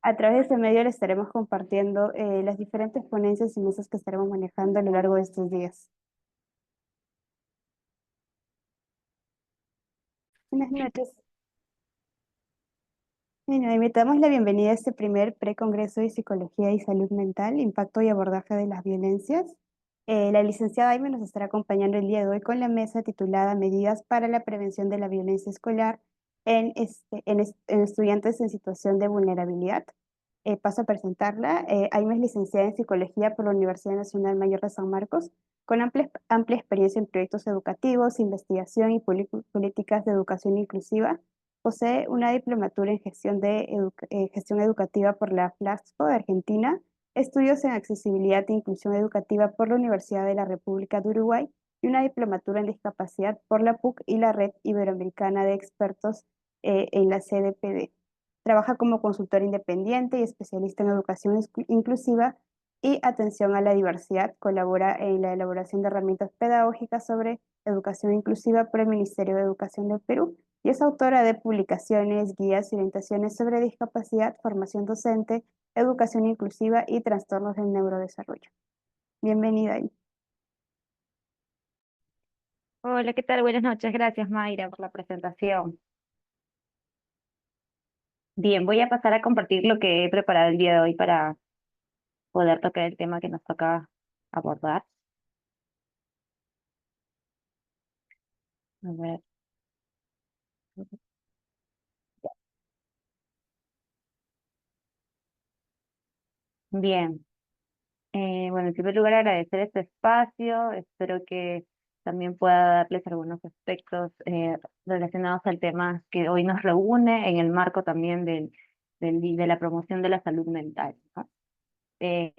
A través de este medio le estaremos compartiendo las diferentes ponencias y mesas que estaremos manejando a lo largo de estos días. Buenas noches. Bueno, invitamos la bienvenida a este primer precongreso de Psicología y Salud Mental, Impacto y Abordaje de las Violencias. La licenciada Aime nos estará acompañando el día de hoy con la mesa titulada Medidas para la Prevención de la Violencia Escolar en estudiantes en situación de vulnerabilidad. Paso a presentarla. Aime es licenciada en Psicología por la Universidad Nacional Mayor de San Marcos, con amplia experiencia en proyectos educativos, investigación y políticas de educación inclusiva. Posee una diplomatura en gestión educativa por la FLAXPO de Argentina, estudios en accesibilidad e inclusión educativa por la Universidad de la República de Uruguay y una diplomatura en discapacidad por la PUC y la Red Iberoamericana de Expertos en la CDPD. Trabaja como consultora independiente y especialista en educación inclusiva y atención a la diversidad. Colabora en la elaboración de herramientas pedagógicas sobre educación inclusiva por el Ministerio de Educación del Perú y es autora de publicaciones, guías y orientaciones sobre discapacidad, formación docente, educación inclusiva y trastornos del neurodesarrollo. Bienvenida. Hola, ¿qué tal? Buenas noches. Gracias, Mayra, por la presentación. Bien, voy a pasar a compartir lo que he preparado el día de hoy para poder tocar el tema que nos toca abordar. A ver. Bien. Bueno, en primer lugar agradecer este espacio. Espero que también pueda darles algunos aspectos relacionados al tema que hoy nos reúne en el marco también de la promoción de la salud mental, ¿no? Eh,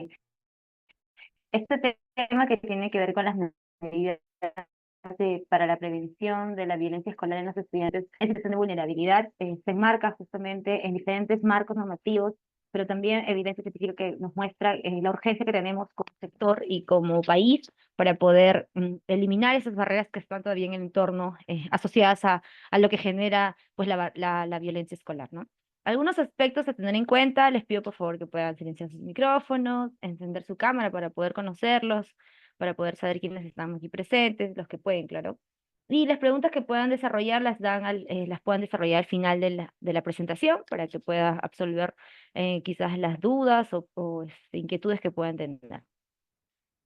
Este tema que tiene que ver con las medidas para la prevención de la violencia escolar en los estudiantes en situación de vulnerabilidad se enmarca justamente en diferentes marcos normativos, pero también evidencia científica que nos muestra la urgencia que tenemos como sector y como país para poder eliminar esas barreras que están todavía en el entorno asociadas a lo que genera pues la violencia escolar, ¿no? Algunos aspectos a tener en cuenta, les pido por favor que puedan silenciar sus micrófonos, encender su cámara para poder conocerlos, para poder saber quiénes están aquí presentes, los que pueden, claro. Y las preguntas que puedan desarrollar las puedan desarrollar al final de la presentación para que pueda absolver quizás las dudas o inquietudes que puedan tener.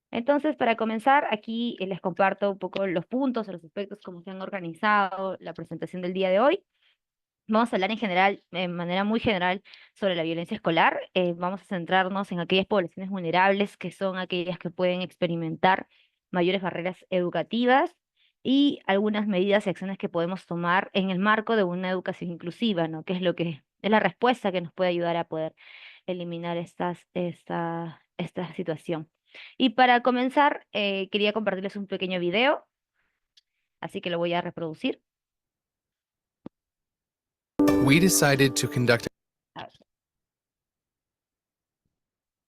Entonces, para comenzar, aquí les comparto un poco los puntos, los aspectos, cómo se han organizado la presentación del día de hoy. Vamos a hablar en general, de manera muy general, sobre la violencia escolar. Vamos a centrarnos en aquellas poblaciones vulnerables que son aquellas que pueden experimentar mayores barreras educativas y algunas medidas y acciones que podemos tomar en el marco de una educación inclusiva, ¿no? Que es lo que es la respuesta que nos puede ayudar a poder eliminar esta situación. Y para comenzar, quería compartirles un pequeño video, así que lo voy a reproducir. We decided to conduct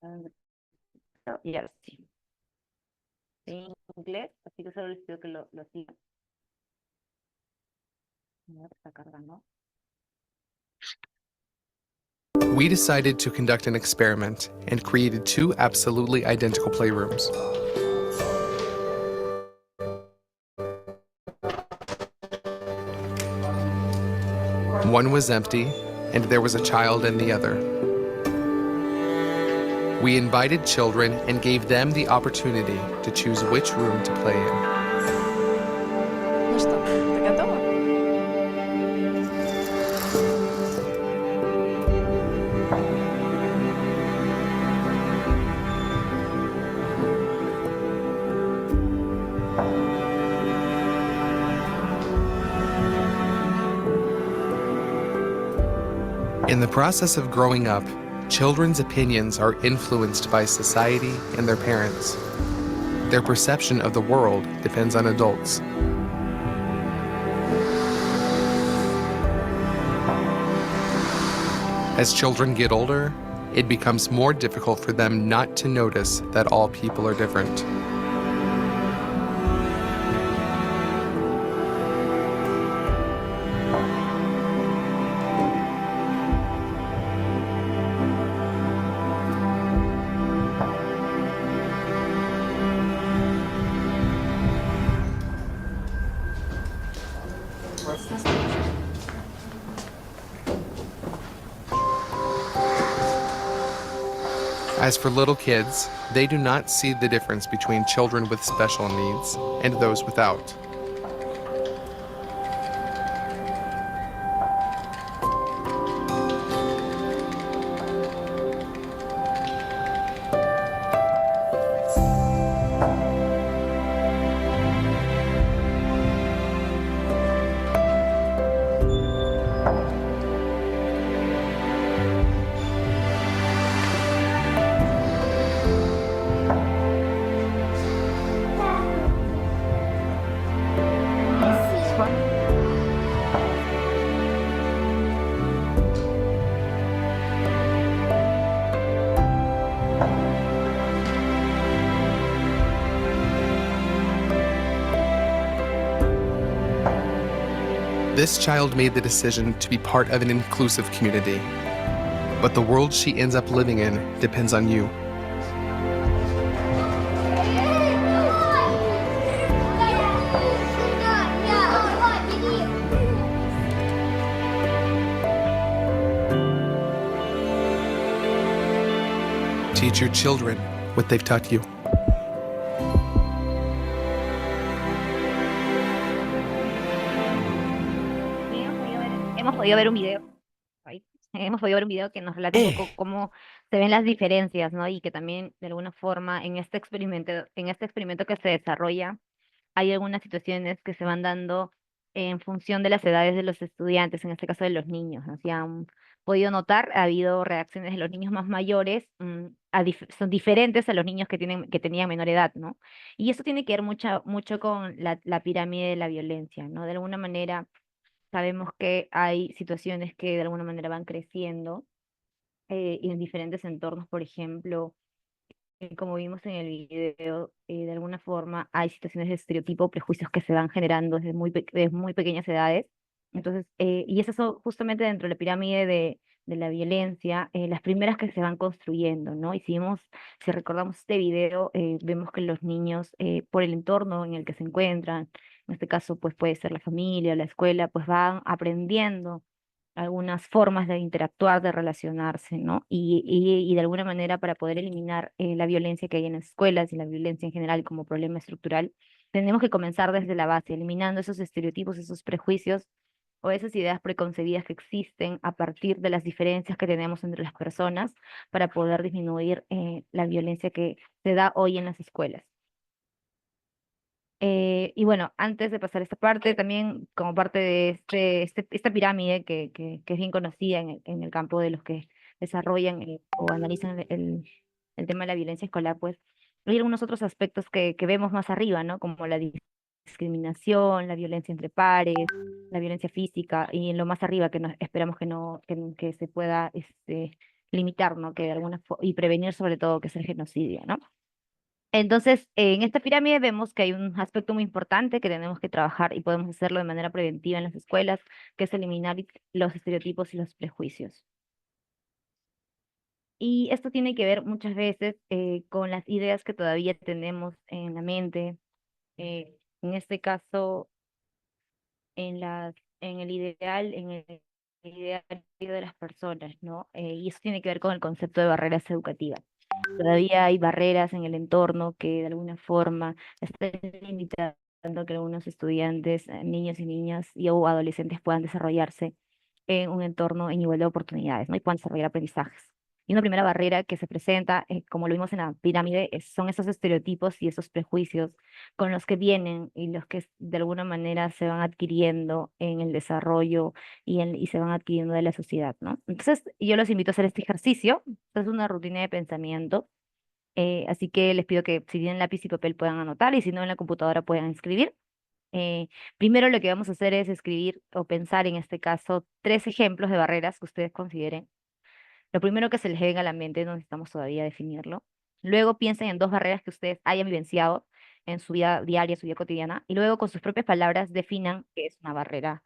A ver, ya, sí. En inglés, así que solo les pido que lo sigan. A ver, está cargando. We decided to conduct an experiment and created two absolutely identical playrooms. One was empty, and there was a child in the other. We invited children and gave them the opportunity to choose which room to play in. Ну что, ты готова? In the process of growing up, children's opinions are influenced by society and their parents. Their perception of the world depends on adults. As children get older, it becomes more difficult for them not to notice that all people are different. As for little kids, they do not see the difference between children with special needs and those without. This child made the decision to be part of an inclusive community. But the world she ends up living in depends on you. Teach your children what they've taught you. Hemos podido ver un video, ay, hemos podido ver un video que nos relata un poco cómo se ven las diferencias, ¿no? Y que también, de alguna forma, en este experimento que se desarrolla, hay algunas situaciones que se van dando en función de las edades de los estudiantes, en este caso de los niños, ¿no? Si han podido notar, ha habido reacciones de los niños más mayores, son diferentes a los niños que tenían menor edad, ¿no? Y eso tiene que ver mucho con la pirámide de la violencia, ¿no? De alguna manera sabemos que hay situaciones que de alguna manera van creciendo y en diferentes entornos, por ejemplo, como vimos en el video, de alguna forma hay situaciones de estereotipo, prejuicios que se van generando desde muy pequeñas edades. Entonces, y esas son justamente dentro de la pirámide de la violencia, las primeras que se van construyendo, ¿no? Y si recordamos este video, vemos que los niños, por el entorno en el que se encuentran, en este caso, pues puede ser la familia, la escuela, pues van aprendiendo algunas formas de interactuar, de relacionarse, ¿no? Y de alguna manera para poder eliminar la violencia que hay en las escuelas y la violencia en general como problema estructural, tenemos que comenzar desde la base, eliminando esos estereotipos, esos prejuicios o esas ideas preconcebidas que existen a partir de las diferencias que tenemos entre las personas para poder disminuir la violencia que se da hoy en las escuelas. Y bueno, antes de pasar a esta parte, también como parte de esta pirámide que es bien conocida en el campo de los que desarrollan o analizan el tema de la violencia escolar, pues hay algunos otros aspectos que vemos más arriba, ¿no? Como la discriminación, la violencia entre pares, la violencia física, y en lo más arriba que esperamos que no, que se pueda limitar, ¿no? Que de y prevenir sobre todo que es el genocidio, ¿no? Entonces, en esta pirámide vemos que hay un aspecto muy importante que tenemos que trabajar y podemos hacerlo de manera preventiva en las escuelas, que es eliminar los estereotipos y los prejuicios. Y esto tiene que ver muchas veces con las ideas que todavía tenemos en la mente, en este caso, en el ideario de las personas, ¿no? Y eso tiene que ver con el concepto de barreras educativas. Todavía hay barreras en el entorno que de alguna forma están limitando que algunos estudiantes, niños y niñas o adolescentes puedan desarrollarse en un entorno en igualdad de oportunidades, ¿no? Y puedan desarrollar aprendizajes. Y una primera barrera que se presenta, como lo vimos en la pirámide, son esos estereotipos y esos prejuicios con los que vienen y los que de alguna manera se van adquiriendo en el desarrollo y se van adquiriendo de la sociedad, ¿no? Entonces, yo los invito a hacer este ejercicio. Esta es una rutina de pensamiento, así que les pido que si tienen lápiz y papel puedan anotar y si no en la computadora puedan escribir. Primero lo que vamos a hacer es escribir o pensar en este caso 3 ejemplos de barreras que ustedes consideren. Lo primero que se les venga a la mente, no necesitamos todavía definirlo. Luego piensen en 2 barreras que ustedes hayan vivenciado en su vida diaria, su vida cotidiana, y luego con sus propias palabras definan qué es una barrera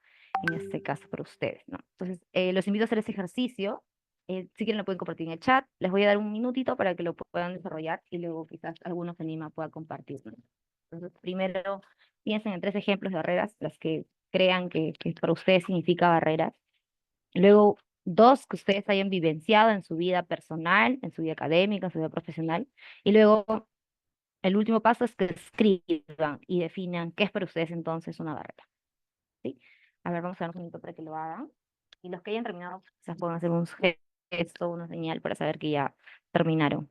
en este caso para ustedes, ¿no? Entonces, los invito a hacer ese ejercicio. Si quieren lo pueden compartir en el chat. Les voy a dar un minutito para que lo puedan desarrollar y luego quizás alguno se anima pueda compartirlo. Entonces, primero piensen en 3 ejemplos de barreras, las que crean que para ustedes significa barreras. Luego Dos, que ustedes hayan vivenciado en su vida personal, en su vida académica, en su vida profesional. Y luego, el último paso es que escriban y definan qué es para ustedes entonces una barrera. ¿Sí? A ver, vamos a dar un minuto para que lo hagan. Y los que hayan terminado, quizás puedan hacer un gesto, una señal para saber que ya terminaron.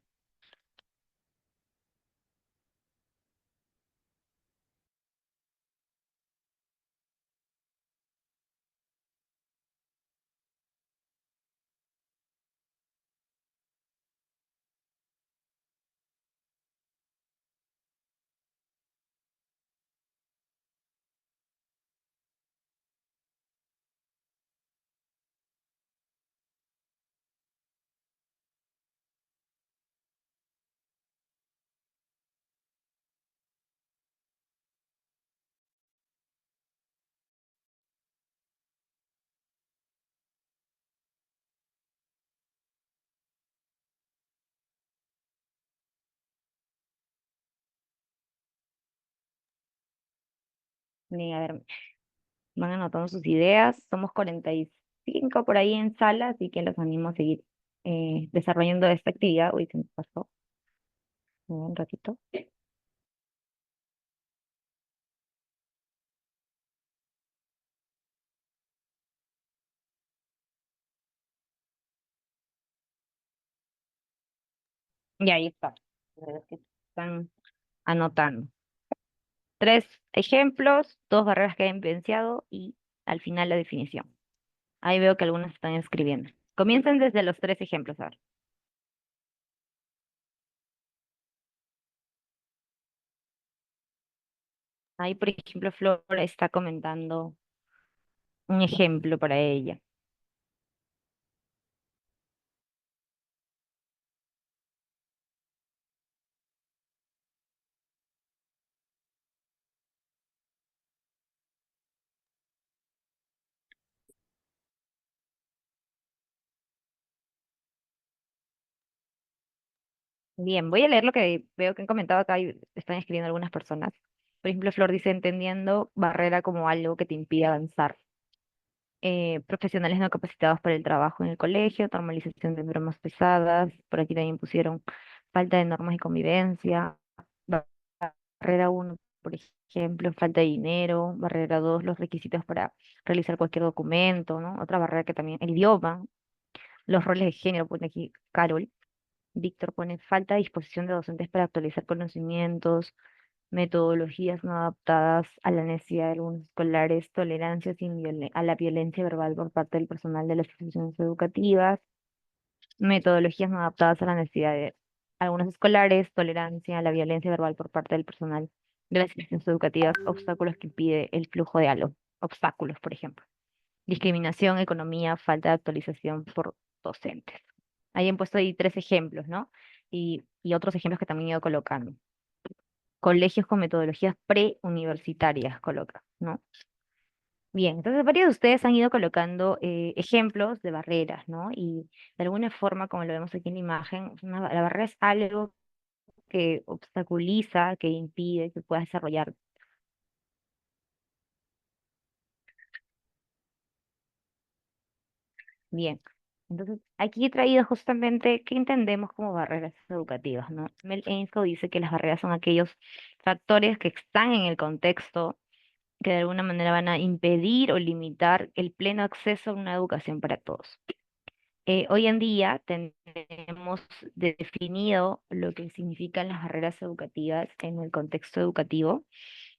Bien, a ver, van anotando sus ideas. Somos 45 por ahí en sala, así que los animo a seguir desarrollando esta actividad. Uy, se me pasó un ratito. Y ahí está. Los que están anotando. Tres ejemplos, dos barreras que he evidenciado y al final la definición. Ahí veo que algunos están escribiendo. Comiencen desde los tres ejemplos ahora. Ahí, por ejemplo, Flor está comentando un ejemplo para ella. Bien, voy a leer lo que veo que han comentado acá y están escribiendo algunas personas. Por ejemplo, Flor dice, entendiendo barrera como algo que te impide avanzar. Profesionales no capacitados para el trabajo en el colegio, normalización de bromas pesadas, por aquí también pusieron falta de normas y convivencia, ba- barrera uno, por ejemplo, falta de dinero, barrera 2, los requisitos para realizar cualquier documento, ¿no? Otra barrera que también, el idioma, los roles de género, pone aquí Carol. Víctor pone falta de disposición de docentes para actualizar conocimientos, metodologías no adaptadas a la necesidad de algunos escolares, tolerancia a la violencia verbal por parte del personal de las instituciones educativas, metodologías no adaptadas a la necesidad de algunos escolares, tolerancia a la violencia verbal por parte del personal de las instituciones educativas, obstáculos que impide el flujo de algo, obstáculos, por ejemplo. Discriminación, economía, falta de actualización por docentes. Ahí han puesto ahí tres ejemplos, ¿no? Y otros ejemplos que también he ido colocando. Colegios con metodologías preuniversitarias, coloca, ¿no? Bien, entonces varios de ustedes han ido colocando ejemplos de barreras, ¿no? Y de alguna forma, como lo vemos aquí en la imagen, la barrera es algo que obstaculiza, que impide que puedas desarrollar. Bien, entonces aquí he traído justamente qué entendemos como barreras educativas, ¿no? Mel Ainscough dice que las barreras son aquellos factores que están en el contexto que de alguna manera van a impedir o limitar el pleno acceso a una educación para todos. Hoy en día tenemos definido lo que significan las barreras educativas en el contexto educativo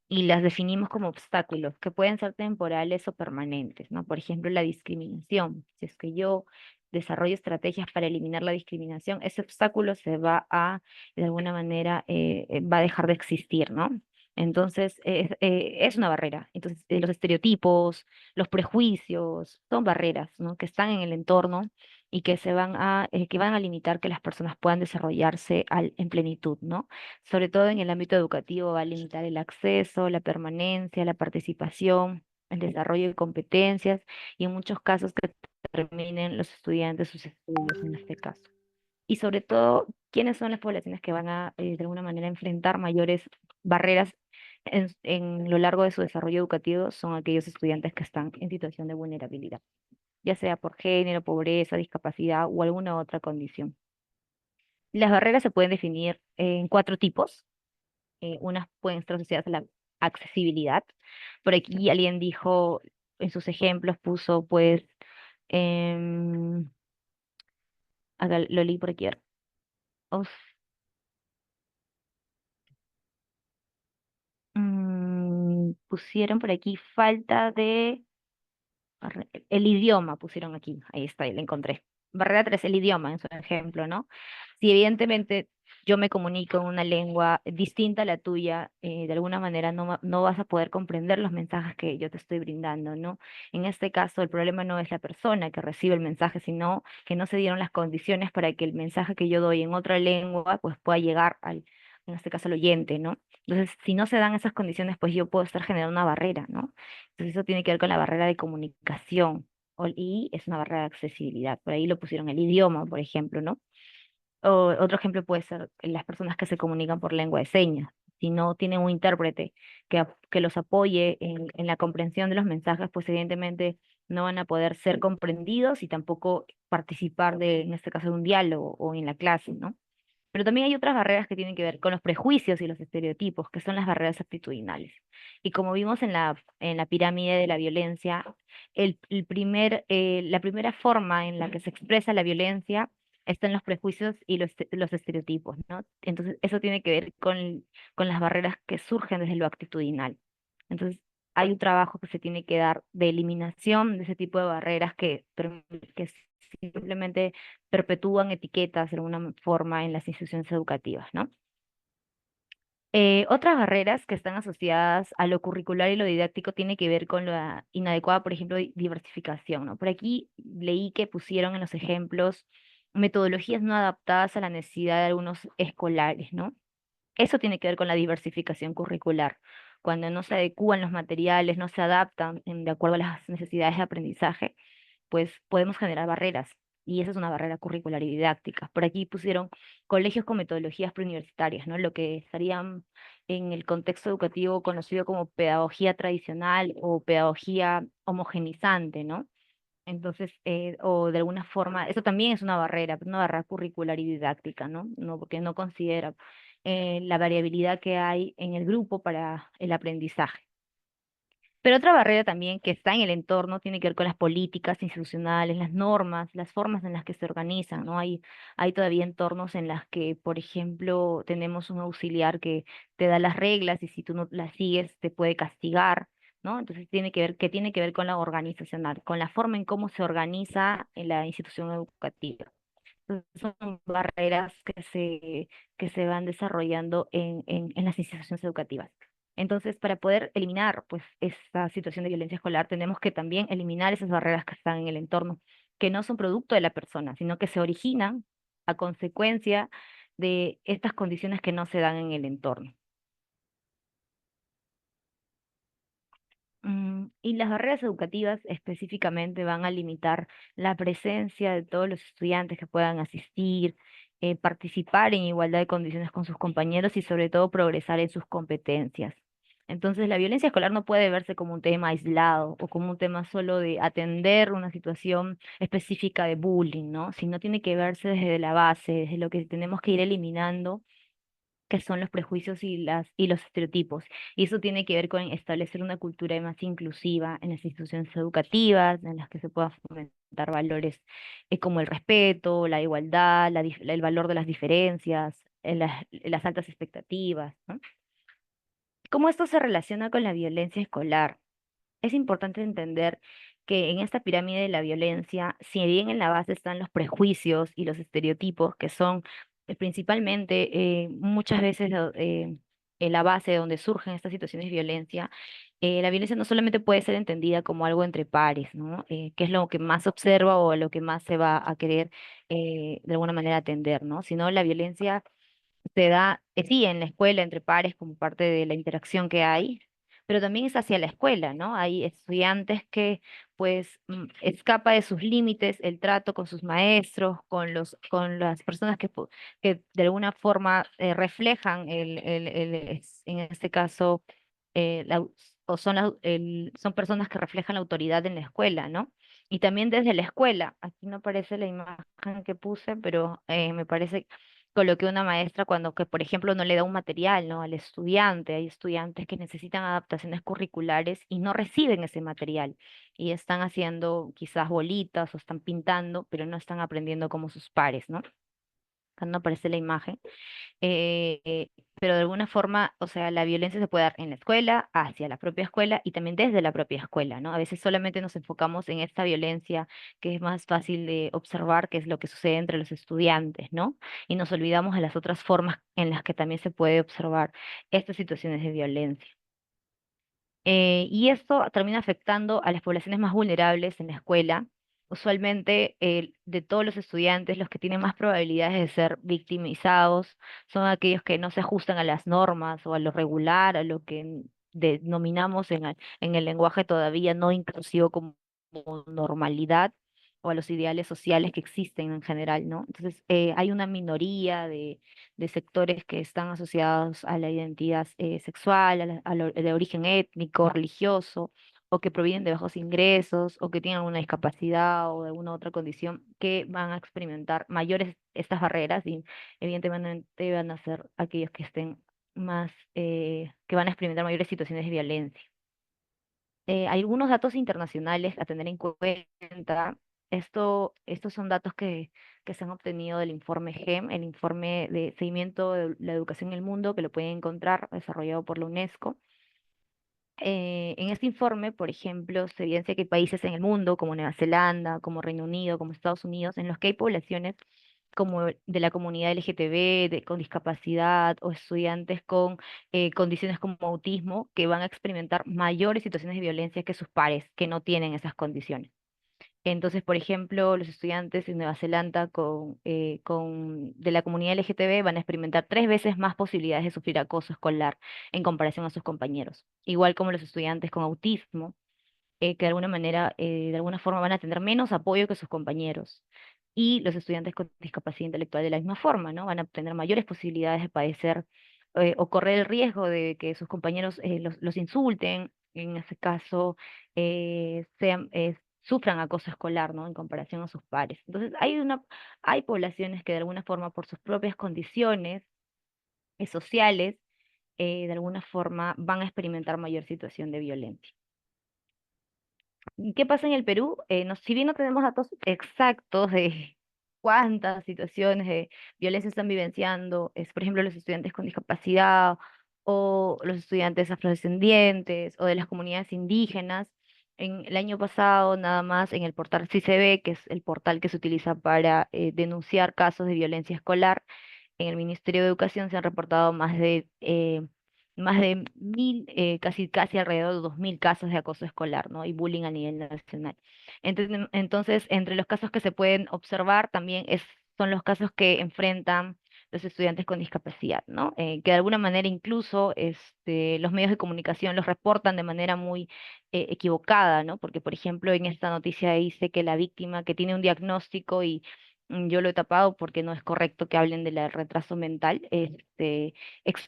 y las definimos como obstáculos que pueden ser temporales o permanentes, ¿no? Por ejemplo, la discriminación. Si es que yo desarrollo estrategias para eliminar la discriminación, ese obstáculo se va a, de alguna manera, va a dejar de existir, ¿no? Entonces, es una barrera. Entonces, los estereotipos, los prejuicios, son barreras, ¿no? Que están en el entorno y que van a limitar que las personas puedan desarrollarse en plenitud, ¿no? Sobre todo en el ámbito educativo, va a limitar el acceso, la permanencia, la participación, el desarrollo de competencias y en muchos casos que terminen los estudiantes sus estudios en este caso. Y sobre todo, ¿quiénes son las poblaciones que van a, de alguna manera, enfrentar mayores barreras en lo largo de su desarrollo educativo? Son aquellos estudiantes que están en situación de vulnerabilidad. ya sea por género, pobreza, discapacidad o alguna otra condición. Las barreras se pueden definir en cuatro tipos. Unas pueden estar asociadas a la accesibilidad. Por aquí alguien dijo, en sus ejemplos puso pues, em, acá lo leí por aquí. Uf, pusieron por aquí falta de el idioma, pusieron aquí, ahí está, ahí la encontré. Barrera 3, el idioma en su ejemplo, ¿no? Si evidentemente yo me comunico en una lengua distinta a la tuya, de alguna manera no vas a poder comprender los mensajes que yo te estoy brindando, ¿no? En este caso, el problema no es la persona que recibe el mensaje, sino que no se dieron las condiciones para que el mensaje que yo doy en otra lengua, pues pueda llegar en este caso, al oyente, ¿no? Entonces, si no se dan esas condiciones, pues yo puedo estar generando una barrera, ¿no? Entonces eso tiene que ver con la barrera de comunicación y es una barrera de accesibilidad. Por ahí lo pusieron el idioma, por ejemplo, ¿no? O otro ejemplo puede ser las personas que se comunican por lengua de señas. Si no tienen un intérprete que los apoye en la comprensión de los mensajes, pues evidentemente no van a poder ser comprendidos y tampoco participar en este caso, de un diálogo o en la clase, ¿no? Pero también hay otras barreras que tienen que ver con los prejuicios y los estereotipos, que son las barreras actitudinales. Y como vimos en la pirámide de la violencia, la primera forma en la que se expresa la violencia está en los prejuicios y los estereotipos, ¿no? Entonces, eso tiene que ver con las barreras que surgen desde lo actitudinal. Entonces, hay un trabajo que se tiene que dar de eliminación de ese tipo de barreras que simplemente perpetúan etiquetas de alguna forma en las instituciones educativas, ¿no? Otras barreras que están asociadas a lo curricular y lo didáctico tiene que ver con la inadecuada, por ejemplo, diversificación, ¿no? Por aquí leí que pusieron en los ejemplos metodologías no adaptadas a la necesidad de algunos escolares, ¿no? Eso tiene que ver con la diversificación curricular. Cuando no se adecúan los materiales, no se adaptan de acuerdo a las necesidades de aprendizaje, pues podemos generar barreras. Y esa es una barrera curricular y didáctica. Por aquí pusieron colegios con metodologías preuniversitarias, ¿no? Lo que estarían en el contexto educativo conocido como pedagogía tradicional o pedagogía homogenizante, ¿no? Entonces, o de alguna forma, eso también es una barrera curricular y didáctica, ¿no? No, porque no considera la variabilidad que hay en el grupo para el aprendizaje. Pero otra barrera también que está en el entorno tiene que ver con las políticas institucionales, las normas, las formas en las que se organizan, ¿no? Hay todavía entornos en las que, por ejemplo, tenemos un auxiliar que te da las reglas y si tú no las sigues te puede castigar, ¿no? Entonces tiene que ver con la organizacional, con la forma en cómo se organiza en la institución educativa. Entonces, son barreras que se van desarrollando en las instituciones educativas. Entonces, para poder eliminar pues, esta situación de violencia escolar, tenemos que también eliminar esas barreras que están en el entorno, que no son producto de la persona, sino que se originan a consecuencia de estas condiciones que no se dan en el entorno. Y las barreras educativas específicamente van a limitar la presencia de todos los estudiantes que puedan asistir, participar en igualdad de condiciones con sus compañeros y sobre todo progresar en sus competencias. Entonces, la violencia escolar no puede verse como un tema aislado o como un tema solo de atender una situación específica de bullying, ¿no? Sino tiene que verse desde la base, desde lo que tenemos que ir eliminando que son los prejuicios y los estereotipos. Y eso tiene que ver con establecer una cultura más inclusiva en las instituciones educativas, en las que se puedan fomentar valores como el respeto, la igualdad, el valor de las diferencias, las altas expectativas, ¿no? ¿Cómo esto se relaciona con la violencia escolar? Es importante entender que en esta pirámide de la violencia, si bien en la base están los prejuicios y los estereotipos, que son principalmente muchas veces en la base de donde surgen estas situaciones de violencia, la violencia no solamente puede ser entendida como algo entre pares, ¿no? Que es lo que más se observa o lo que más se va a querer de alguna manera atender, ¿no? Sino la violencia se da, sí, en la escuela, entre pares, como parte de la interacción que hay, pero también es hacia la escuela, ¿no? Hay estudiantes que, pues, escapa de sus límites el trato con sus maestros, con las personas que de alguna forma reflejan en este caso, o son, son personas que reflejan la autoridad en la escuela, ¿no? Y también desde la escuela, aquí no aparece la imagen que puse, pero me parece, coloqué una maestra cuando que, por ejemplo, no le da un material, ¿no? Al estudiante. Hay estudiantes que necesitan adaptaciones curriculares y no reciben ese material. Y están haciendo quizás bolitas o están pintando, pero no están aprendiendo como sus pares, ¿no? Acá no aparece la imagen eh, pero de alguna forma, o sea, la violencia se puede dar en la escuela, hacia la propia escuela y también desde la propia escuela, ¿no? A veces solamente nos enfocamos en esta violencia que es más fácil de observar, que es lo que sucede entre los estudiantes, ¿no? Y nos olvidamos de las otras formas en las que también se puede observar estas situaciones de violencia. Y esto termina afectando a las poblaciones más vulnerables en la escuela. Usualmente, de todos los estudiantes, los que tienen más probabilidades de ser victimizados son aquellos que no se ajustan a las normas o a lo regular, a lo que denominamos en el lenguaje todavía no inclusivo como normalidad o a los ideales sociales que existen en general, ¿no? Entonces, hay una minoría de sectores que están asociados a la identidad sexual, de origen étnico, religioso, o que provienen de bajos ingresos, o que tienen alguna discapacidad o de alguna otra condición, que van a experimentar mayores estas barreras y evidentemente van a ser aquellos que estén más, que van a experimentar mayores situaciones de violencia. Hay algunos datos internacionales a tener en cuenta. Estos son datos que se han obtenido del informe GEM, el informe de seguimiento de la educación en el mundo, que lo pueden encontrar, desarrollado por la UNESCO. En este informe, por ejemplo, se evidencia que hay países en el mundo, como Nueva Zelanda, como Reino Unido, como Estados Unidos, en los que hay poblaciones como de la comunidad LGTB, con discapacidad o estudiantes con condiciones como autismo, que van a experimentar mayores situaciones de violencia que sus pares que no tienen esas condiciones. Entonces, por ejemplo, los estudiantes en Nueva Zelanda de la comunidad LGTB van a experimentar 3 veces más posibilidades de sufrir acoso escolar en comparación a sus compañeros, igual como los estudiantes con autismo que de alguna manera, de alguna forma van a tener menos apoyo que sus compañeros. Y los estudiantes con discapacidad intelectual de la misma forma, ¿no? Van a tener mayores posibilidades de padecer o correr el riesgo de que sus compañeros los insulten, en ese caso, sufran acoso escolar, ¿no? En comparación a sus pares. Entonces, hay poblaciones que de alguna forma, por sus propias condiciones sociales, de alguna forma van a experimentar mayor situación de violencia. ¿Y qué pasa en el Perú? Si bien no tenemos datos exactos de cuántas situaciones de violencia están vivenciando, por ejemplo, los estudiantes con discapacidad o los estudiantes afrodescendientes o de las comunidades indígenas, en el año pasado nada más en el portal CICB, que es el portal que se utiliza para denunciar casos de violencia escolar, en el Ministerio de Educación se han reportado más de 1.000, casi alrededor de 2.000 casos de acoso escolar, ¿no? Y bullying a nivel nacional. Entonces, entre los casos que se pueden observar también son los casos que enfrentan los estudiantes con discapacidad, ¿no? Que de alguna manera incluso los medios de comunicación los reportan de manera muy equivocada, ¿no? Porque, por ejemplo, en esta noticia dice que la víctima que tiene un diagnóstico y yo lo he tapado porque no es correcto que hablen del retraso mental,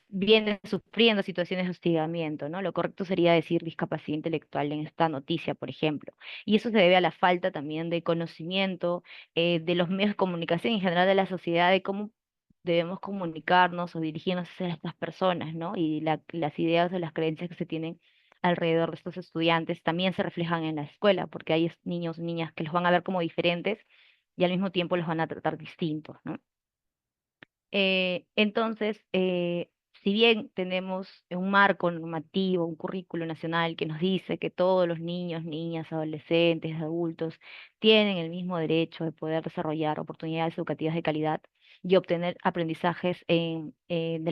vienen sufriendo situaciones de hostigamiento, ¿no? Lo correcto sería decir discapacidad intelectual en esta noticia, por ejemplo. Y eso se debe a la falta también de conocimiento de los medios de comunicación y en general de la sociedad de cómo debemos comunicarnos o dirigirnos hacia estas personas, ¿no? Y las ideas o las creencias que se tienen alrededor de estos estudiantes también se reflejan en la escuela, porque hay niños, niñas que los van a ver como diferentes y al mismo tiempo los van a tratar distintos, ¿no? Entonces, si bien tenemos un marco normativo, un currículo nacional que nos dice que todos los niños, niñas, adolescentes, adultos tienen el mismo derecho de poder desarrollar oportunidades educativas de calidad y obtener aprendizajes del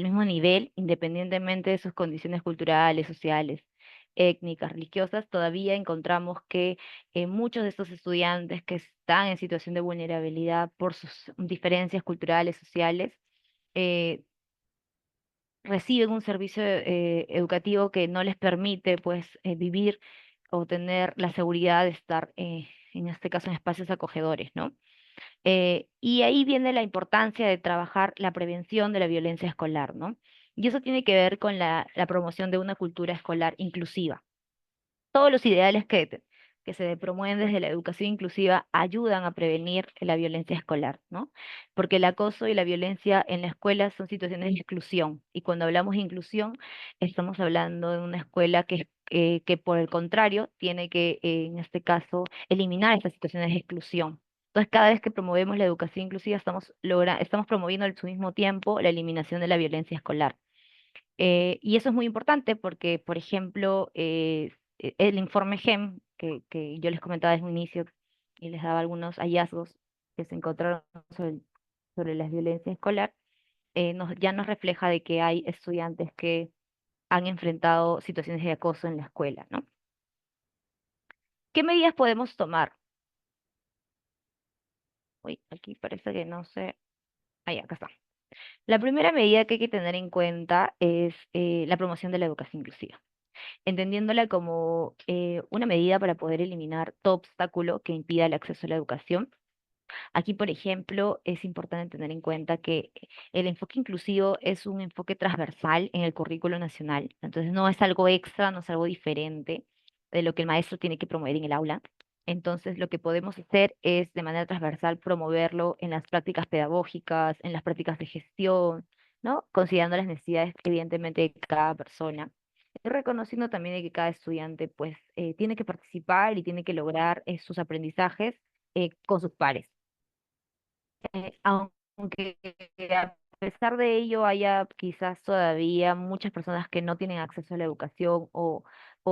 mismo nivel, independientemente de sus condiciones culturales, sociales, étnicas, religiosas, todavía encontramos que muchos de estos estudiantes que están en situación de vulnerabilidad por sus diferencias culturales, sociales, eh, reciben un servicio educativo que no les permite pues vivir o tener la seguridad de estar, en este caso, en espacios acogedores, ¿no? Y ahí viene la importancia de trabajar la prevención de la violencia escolar, ¿no? Y eso tiene que ver con la promoción de una cultura escolar inclusiva. Todos los ideales que se promueven desde la educación inclusiva ayudan a prevenir la violencia escolar, ¿no? Porque el acoso y la violencia en la escuela son situaciones de exclusión, y cuando hablamos de inclusión, estamos hablando de una escuela que por el contrario tiene que, en este caso, eliminar estas situaciones de exclusión. Entonces, cada vez que promovemos la educación inclusiva, estamos promoviendo al mismo tiempo la eliminación de la violencia escolar. Y eso es muy importante porque, por ejemplo, el informe GEM, que yo les comentaba desde un inicio y les daba algunos hallazgos que se encontraron sobre la violencia escolar, ya nos refleja de que hay estudiantes que han enfrentado situaciones de acoso en la escuela, ¿no? ¿Qué medidas podemos tomar? Uy, aquí parece que no sé. Ahí, acá está. La primera medida que hay que tener en cuenta es la promoción de la educación inclusiva, entendiéndola como una medida para poder eliminar todo obstáculo que impida el acceso a la educación. Aquí, por ejemplo, es importante tener en cuenta que el enfoque inclusivo es un enfoque transversal en el currículo nacional. Entonces, no es algo extra, no es algo diferente de lo que el maestro tiene que promover en el aula. Entonces, lo que podemos hacer es, de manera transversal, promoverlo en las prácticas pedagógicas, en las prácticas de gestión, ¿no? Considerando las necesidades, evidentemente, de cada persona. Y reconociendo también de que cada estudiante, pues, tiene que participar y tiene que lograr sus aprendizajes con sus pares. Aunque a pesar de ello haya quizás todavía muchas personas que no tienen acceso a la educación o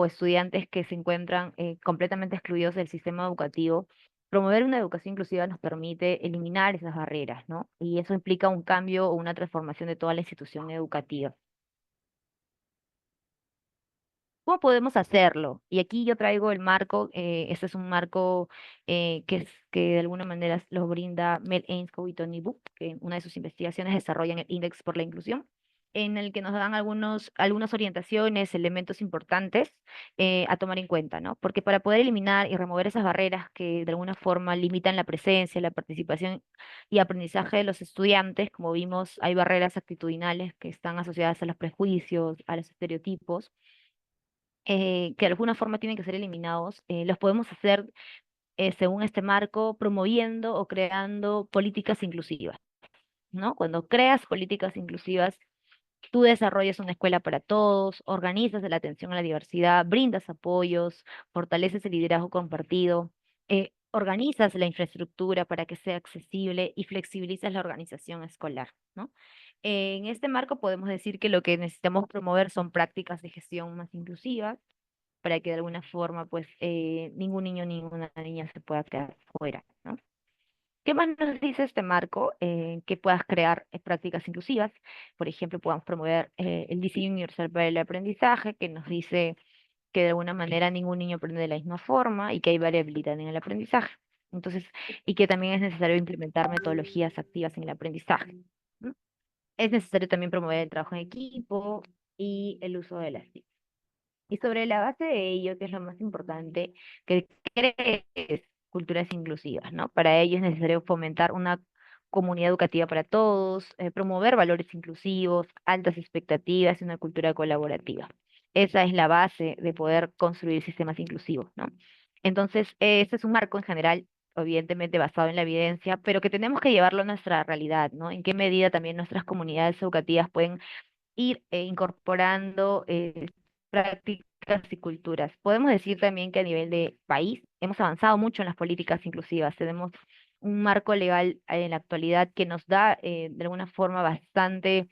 estudiantes que se encuentran completamente excluidos del sistema educativo, promover una educación inclusiva nos permite eliminar esas barreras, ¿no? Y eso implica un cambio o una transformación de toda la institución educativa. ¿Cómo podemos hacerlo? Y aquí yo traigo el marco, este es un marco que de alguna manera lo brinda Mel Ainscough y Tony Book, que en una de sus investigaciones desarrollan el Índice por la Inclusión, en el que nos dan algunas orientaciones, elementos importantes a tomar en cuenta, ¿no? Porque para poder eliminar y remover esas barreras que de alguna forma limitan la presencia, la participación y aprendizaje de los estudiantes, como vimos, hay barreras actitudinales que están asociadas a los prejuicios, a los estereotipos que de alguna forma tienen que ser eliminados, los podemos hacer según este marco, promoviendo o creando políticas inclusivas, ¿no? Cuando creas políticas inclusivas, tú desarrollas una escuela para todos, organizas la atención a la diversidad, brindas apoyos, fortaleces el liderazgo compartido, organizas la infraestructura para que sea accesible y flexibilizas la organización escolar, ¿no? En este marco podemos decir que lo que necesitamos promover son prácticas de gestión más inclusivas, para que de alguna forma, pues, ningún niño, ninguna niña se pueda quedar fuera, ¿no? ¿Qué más nos dice este marco? Que puedas crear prácticas inclusivas. Por ejemplo, podamos promover el diseño universal para el aprendizaje, que nos dice que de alguna manera ningún niño aprende de la misma forma y que hay variabilidad en el aprendizaje. Entonces, y que también es necesario implementar metodologías activas en el aprendizaje, ¿no? Es necesario también promover el trabajo en equipo y el uso de las TIC. Y sobre la base de ello, que es lo más importante, que crees culturas inclusivas, ¿no? Para ello es necesario fomentar una comunidad educativa para todos, promover valores inclusivos, altas expectativas y una cultura colaborativa. Esa es la base de poder construir sistemas inclusivos, ¿no? Entonces, ese es un marco en general, evidentemente basado en la evidencia, pero que tenemos que llevarlo a nuestra realidad, ¿no? En qué medida también nuestras comunidades educativas pueden ir incorporando prácticas y culturas. Podemos decir también que a nivel de país hemos avanzado mucho en las políticas inclusivas. Tenemos un marco legal en la actualidad que nos da de alguna forma bastantes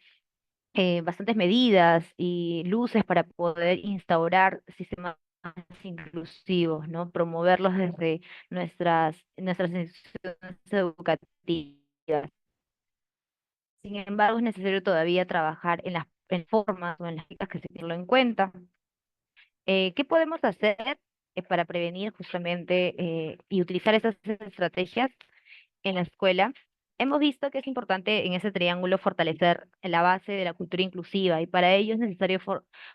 medidas y luces para poder instaurar sistemas inclusivos, ¿no? Promoverlos desde nuestras instituciones educativas. Sin embargo, es necesario todavía trabajar en formas o en las prácticas que se tenerlo en cuenta. ¿Qué podemos hacer para prevenir justamente y utilizar esas estrategias en la escuela? Hemos visto que es importante en ese triángulo fortalecer la base de la cultura inclusiva y para ello es necesario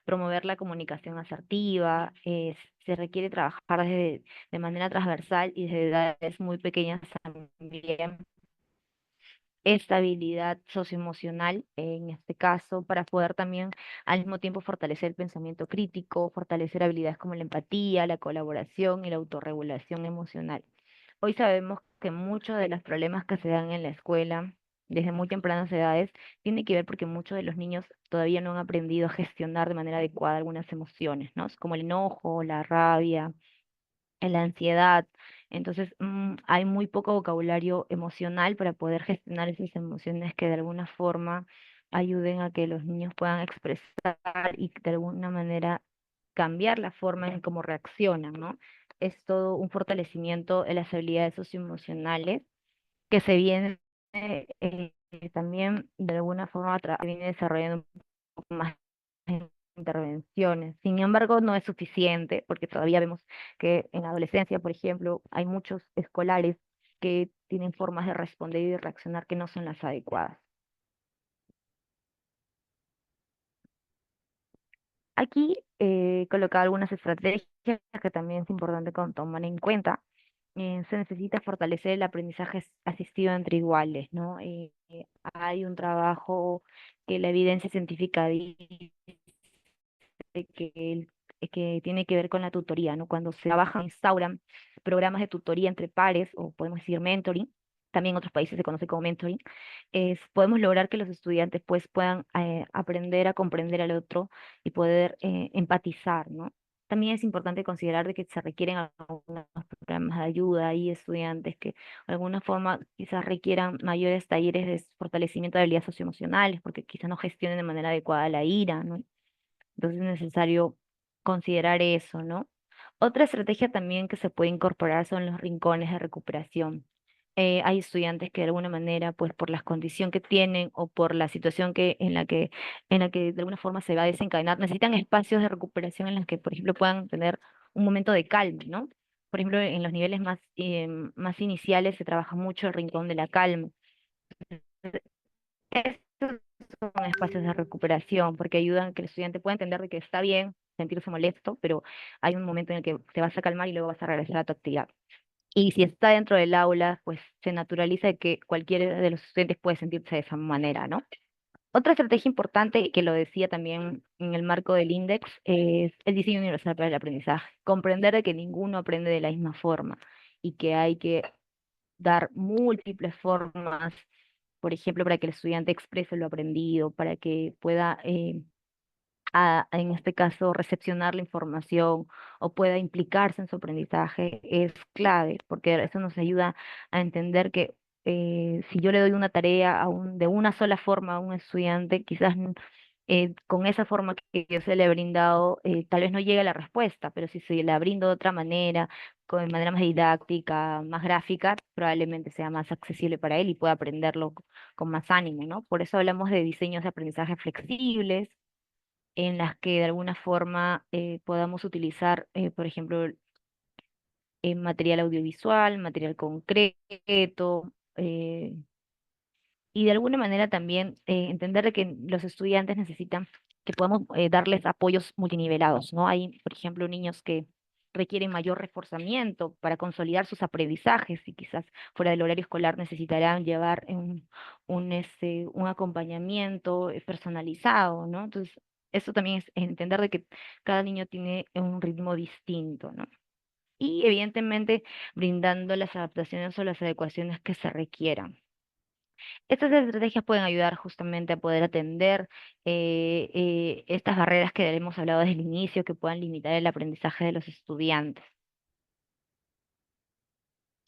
promover la comunicación asertiva. Se requiere trabajar de manera transversal y desde edades muy pequeñas también estabilidad socioemocional, en este caso, para poder también al mismo tiempo fortalecer el pensamiento crítico, fortalecer habilidades como la empatía, la colaboración y la autorregulación emocional. Hoy sabemos que muchos de los problemas que se dan en la escuela desde muy tempranas edades tiene que ver porque muchos de los niños todavía no han aprendido a gestionar de manera adecuada algunas emociones, ¿no? Como el enojo, la rabia, la ansiedad. Entonces, hay muy poco vocabulario emocional para poder gestionar esas emociones que de alguna forma ayuden a que los niños puedan expresar y de alguna manera cambiar la forma en cómo reaccionan, ¿no? Es todo un fortalecimiento de las habilidades socioemocionales que se viene también de alguna forma viene desarrollando un poco más en intervenciones. Sin embargo, no es suficiente porque todavía vemos que en la adolescencia, por ejemplo, hay muchos escolares que tienen formas de responder y de reaccionar que no son las adecuadas. Aquí he colocado algunas estrategias que también es importante tomar en cuenta. Se necesita fortalecer el aprendizaje asistido entre iguales, ¿no? Hay un trabajo que la evidencia científica dice que tiene que ver con la tutoría, ¿no? Cuando se trabajan, instauran programas de tutoría entre pares, o podemos decir mentoring, también en otros países se conoce como mentoring, podemos lograr que los estudiantes pues puedan aprender a comprender al otro y poder empatizar, ¿no? También es importante considerar de que se requieren algunos programas de ayuda y estudiantes que de alguna forma quizás requieran mayores talleres de fortalecimiento de habilidades socioemocionales, porque quizás no gestionen de manera adecuada la ira, ¿no? Entonces es necesario considerar eso, ¿no? Otra estrategia también que se puede incorporar son los rincones de recuperación. Hay estudiantes que de alguna manera, pues por la condición que tienen o por la situación en la que de alguna forma se va a desencadenar, necesitan espacios de recuperación en los que, por ejemplo, puedan tener un momento de calma, ¿no? Por ejemplo, en los niveles más iniciales se trabaja mucho el rincón de la calma. Estos son espacios de recuperación porque ayudan a que el estudiante pueda entender de que está bien sentirse molesto, pero hay un momento en el que te vas a calmar y luego vas a regresar a tu actividad. Y si está dentro del aula, pues se naturaliza que cualquiera de los estudiantes puede sentirse de esa manera, ¿no? Otra estrategia importante, que lo decía también en el marco del INDEX, es el diseño universal para el aprendizaje. Comprender de que ninguno aprende de la misma forma y que hay que dar múltiples formas, por ejemplo, para que el estudiante exprese lo aprendido, para que pueda, en este caso, recepcionar la información o pueda implicarse en su aprendizaje, es clave, porque eso nos ayuda a entender que si yo le doy una tarea de una sola forma a un estudiante, quizás con esa forma que yo se le he brindado, tal vez no llegue a la respuesta, pero si se la brindo de otra manera, de manera más didáctica, más gráfica, probablemente sea más accesible para él y pueda aprenderlo con más ánimo, ¿no? Por eso hablamos de diseños de aprendizaje flexibles, en las que de alguna forma podamos utilizar, por ejemplo, material audiovisual, material concreto, y de alguna manera también entender de que los estudiantes necesitan que podamos darles apoyos multinivelados, ¿no? Hay, por ejemplo, niños que requieren mayor reforzamiento para consolidar sus aprendizajes y quizás fuera del horario escolar necesitarán llevar un acompañamiento personalizado, ¿no? Entonces, eso también es entender de que cada niño tiene un ritmo distinto, ¿no? Y evidentemente brindando las adaptaciones o las adecuaciones que se requieran. Estas estrategias pueden ayudar justamente a poder atender estas barreras que hemos hablado desde el inicio, que puedan limitar el aprendizaje de los estudiantes.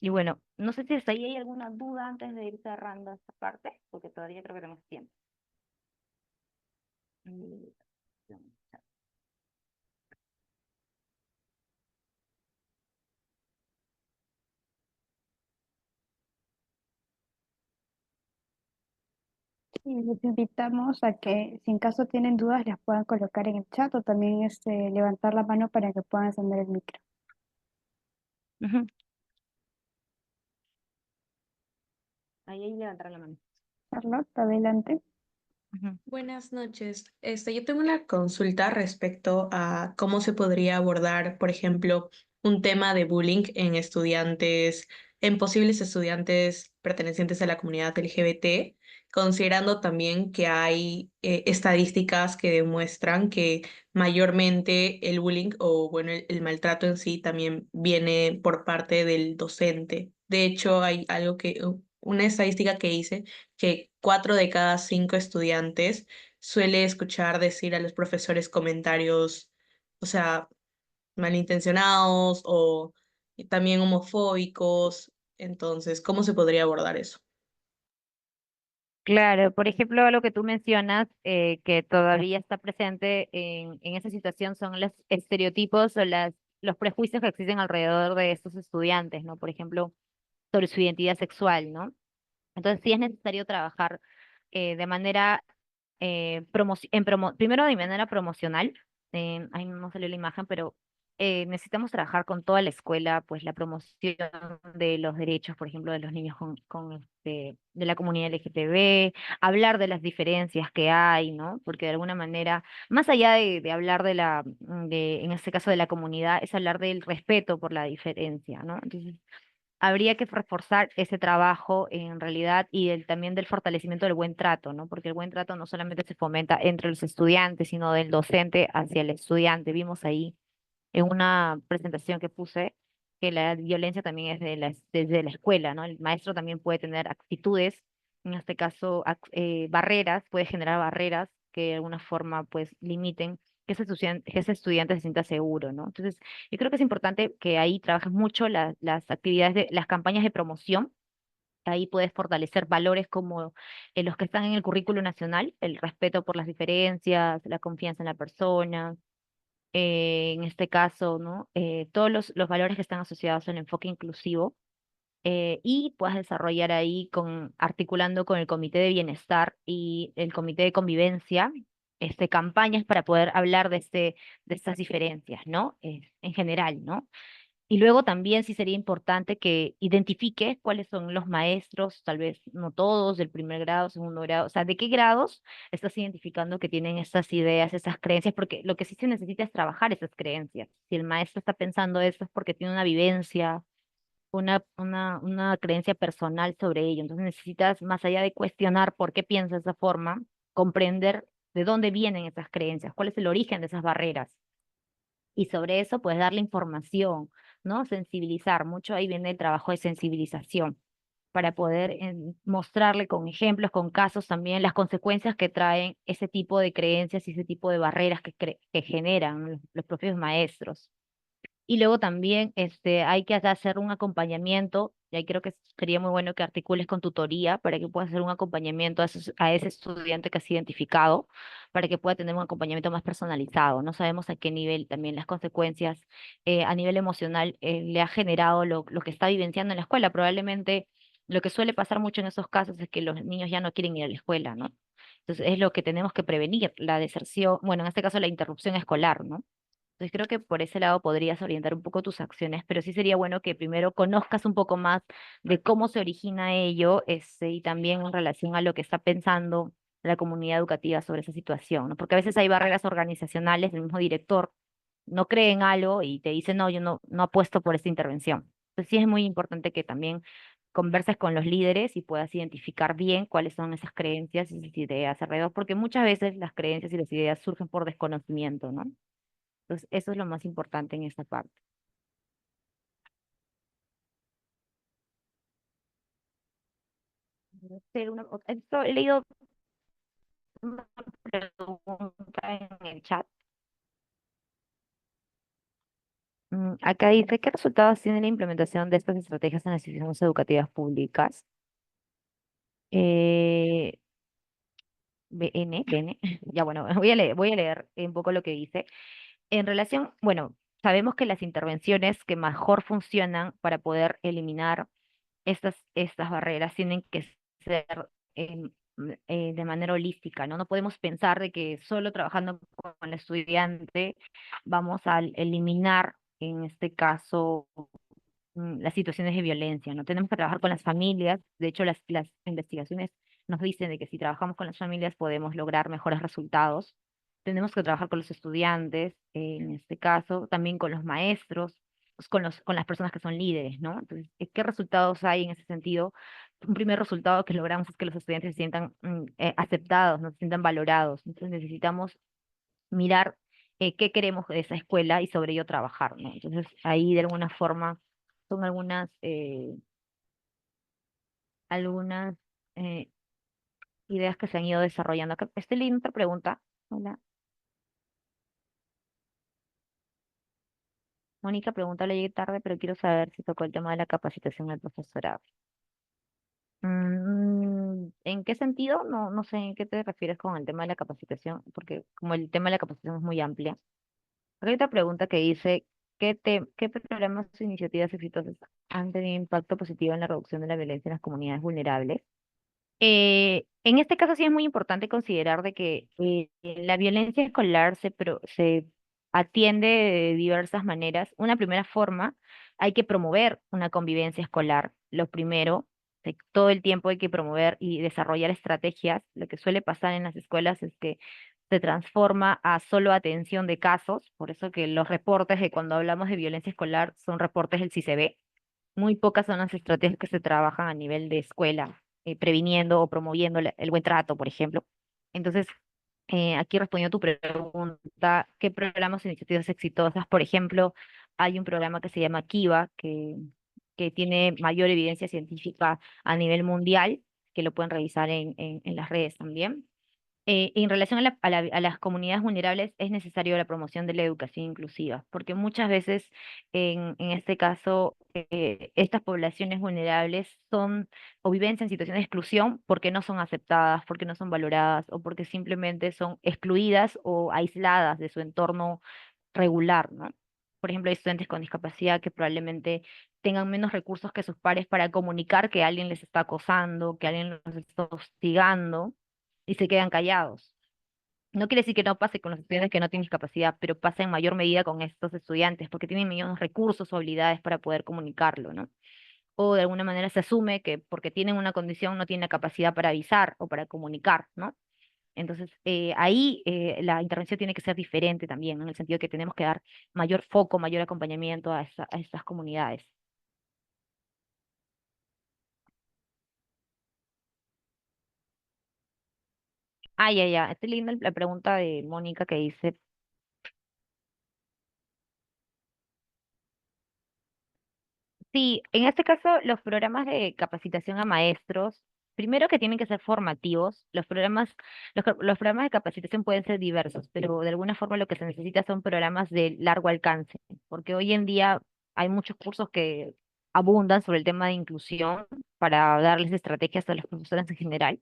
Y bueno, no sé si hasta ahí hay alguna duda antes de ir cerrando esta parte, porque todavía creo que tenemos tiempo. Mm, Y les invitamos a que, si en caso tienen dudas, las puedan colocar en el chat o también levantar la mano para que puedan encender el micro. ujú. Ahí levantar la mano. Charlotte, adelante. Ujú. Buenas noches. Yo tengo una consulta respecto a cómo se podría abordar, por ejemplo, un tema de bullying en estudiantes en posibles estudiantes pertenecientes a la comunidad LGBT, considerando también que hay estadísticas que demuestran que mayormente el bullying o bueno, el maltrato en sí también viene por parte del docente. De hecho, hay algo una estadística que hice que 4 de cada 5 estudiantes suele escuchar decir a los profesores comentarios, o sea, malintencionados o también homofóbicos. Entonces, ¿cómo se podría abordar eso? Claro, por ejemplo, algo que tú mencionas que todavía está presente en esa situación son los estereotipos o los prejuicios que existen alrededor de estos estudiantes, ¿no? Por ejemplo, sobre su identidad sexual, ¿no? Entonces sí es necesario trabajar de manera, primero de manera promocional, ahí no salió la imagen, pero necesitamos trabajar con toda la escuela, pues la promoción de los derechos, por ejemplo, de los niños de la comunidad LGTB, hablar de las diferencias que hay, ¿no? Porque de alguna manera, más allá de hablar en este caso de la comunidad, es hablar del respeto por la diferencia, ¿no? Entonces, habría que reforzar ese trabajo en realidad y también del fortalecimiento del buen trato, ¿no? Porque el buen trato no solamente se fomenta entre los estudiantes, sino del docente hacia el estudiante. Vimos ahí en una presentación que puse que la violencia también es desde la escuela, ¿no? El maestro también puede tener actitudes, en este caso barreras, puede generar barreras que de alguna forma pues limiten que ese estudiante se sienta seguro, ¿no? Entonces, yo creo que es importante que ahí trabajes mucho las actividades las campañas de promoción. Ahí puedes fortalecer valores como los que están en el currículo nacional, el respeto por las diferencias, la confianza en la persona, en este caso, ¿no? Todos los valores que están asociados al enfoque inclusivo y puedas desarrollar ahí articulando con el comité de bienestar y el comité de convivencia, campañas para poder hablar de estas diferencias, ¿no? En general, ¿no? Y luego también sí sería importante que identifiques cuáles son los maestros, tal vez no todos, del primer grado, segundo grado, o sea, de qué grados estás identificando que tienen estas ideas, esas creencias, porque lo que sí se necesita es trabajar esas creencias. Si el maestro está pensando eso es porque tiene una vivencia, una creencia personal sobre ello. Entonces necesitas, más allá de cuestionar por qué piensa de esa forma, comprender de dónde vienen esas creencias, cuál es el origen de esas barreras y sobre eso, pues darle información, ¿no? Sensibilizar. Mucho ahí viene el trabajo de sensibilización para poder mostrarle con ejemplos, con casos también las consecuencias que traen ese tipo de creencias y ese tipo de barreras que generan los propios maestros. Y luego también hay que hacer un acompañamiento, y ahí creo que sería muy bueno que articules con tutoría para que puedas hacer un acompañamiento a ese estudiante que has identificado, para que pueda tener un acompañamiento más personalizado. No sabemos a qué nivel también las consecuencias a nivel emocional le ha generado lo que está vivenciando en la escuela. Probablemente lo que suele pasar mucho en esos casos es que los niños ya no quieren ir a la escuela, ¿no? Entonces es lo que tenemos que prevenir, la deserción, bueno, en este caso la interrupción escolar, ¿no? Entonces creo que por ese lado podrías orientar un poco tus acciones, pero sí sería bueno que primero conozcas un poco más de cómo se origina ello, y también en relación a lo que está pensando la comunidad educativa sobre esa situación, ¿no? Porque a veces hay barreras organizacionales, el mismo director no cree en algo y te dice, no, yo no apuesto por esta intervención. Entonces sí es muy importante que también converses con los líderes y puedas identificar bien cuáles son esas creencias y esas ideas alrededor, porque muchas veces las creencias y las ideas surgen por desconocimiento, ¿no? Entonces, eso es lo más importante en esta parte. He leído una pregunta en el chat. Acá dice, ¿qué resultados tiene la implementación de estas estrategias en las instituciones educativas públicas? Eh, BN, ya bueno, voy a leer un poco lo que dice. En relación, bueno, sabemos que las intervenciones que mejor funcionan para poder eliminar estas barreras tienen que ser de manera holística, ¿no? No podemos pensar de que solo trabajando con el estudiante vamos a eliminar, en este caso, las situaciones de violencia, ¿no? Tenemos que trabajar con las familias. De hecho, las investigaciones nos dicen de que si trabajamos con las familias podemos lograr mejores resultados. Tenemos que trabajar con los estudiantes, en este caso, también con los maestros, con las personas que son líderes, ¿no? Entonces, ¿qué resultados hay en ese sentido? Un primer resultado que logramos es que los estudiantes se sientan aceptados, no se sientan valorados. Entonces necesitamos mirar qué queremos de esa escuela y sobre ello trabajar, ¿no? Entonces, ahí de alguna forma son algunas eh, ideas que se han ido desarrollando. Acá estoy leyendo otra pregunta. Hola. Mónica pregunta, le llegué tarde, pero quiero saber si tocó el tema de la capacitación del profesorado. ¿En qué sentido? No, no sé en qué te refieres con el tema de la capacitación, porque como el tema de la capacitación es muy amplia. Hay otra pregunta que dice, ¿qué programas o iniciativas exitosas han tenido impacto positivo en la reducción de la violencia en las comunidades vulnerables? En este caso sí es muy importante considerar de que la violencia escolar se atiende de diversas maneras. Una primera forma, hay que promover una convivencia escolar. Lo primero, todo el tiempo hay que promover y desarrollar estrategias. Lo que suele pasar en las escuelas es que se transforma a solo atención de casos, por eso que los reportes de cuando hablamos de violencia escolar son reportes del CICB. Muy pocas son las estrategias que se trabajan a nivel de escuela, previniendo o promoviendo el buen trato, por ejemplo. Entonces, aquí respondiendo a tu pregunta, ¿qué programas o iniciativas exitosas? Por ejemplo, hay un programa que se llama Kiva, que tiene mayor evidencia científica a nivel mundial, que lo pueden revisar en las redes también. En relación a las comunidades vulnerables, es necesario la promoción de la educación inclusiva, porque muchas veces, en este caso, estas poblaciones vulnerables son o viven en situaciones de exclusión porque no son aceptadas, porque no son valoradas o porque simplemente son excluidas o aisladas de su entorno regular, ¿no? Por ejemplo, hay estudiantes con discapacidad que probablemente tengan menos recursos que sus pares para comunicar que alguien les está acosando, que alguien los está hostigando y se quedan callados. No quiere decir que no pase con los estudiantes que no tienen discapacidad, pero pasa en mayor medida con estos estudiantes porque tienen menos recursos o habilidades para poder comunicarlo, ¿no? O de alguna manera se asume que porque tienen una condición no tienen la capacidad para avisar o para comunicar, ¿no? Entonces, ahí la intervención tiene que ser diferente también, ¿no? En el sentido que tenemos que dar mayor foco, mayor acompañamiento a estas comunidades. Ah, ya, ya. Estoy leyendo la pregunta de Mónica que dice, sí, en este caso los programas de capacitación a maestros, primero que tienen que ser formativos, los programas de capacitación pueden ser diversos, pero de alguna forma lo que se necesita son programas de largo alcance, porque hoy en día hay muchos cursos que abundan sobre el tema de inclusión para darles estrategias a los profesores en general,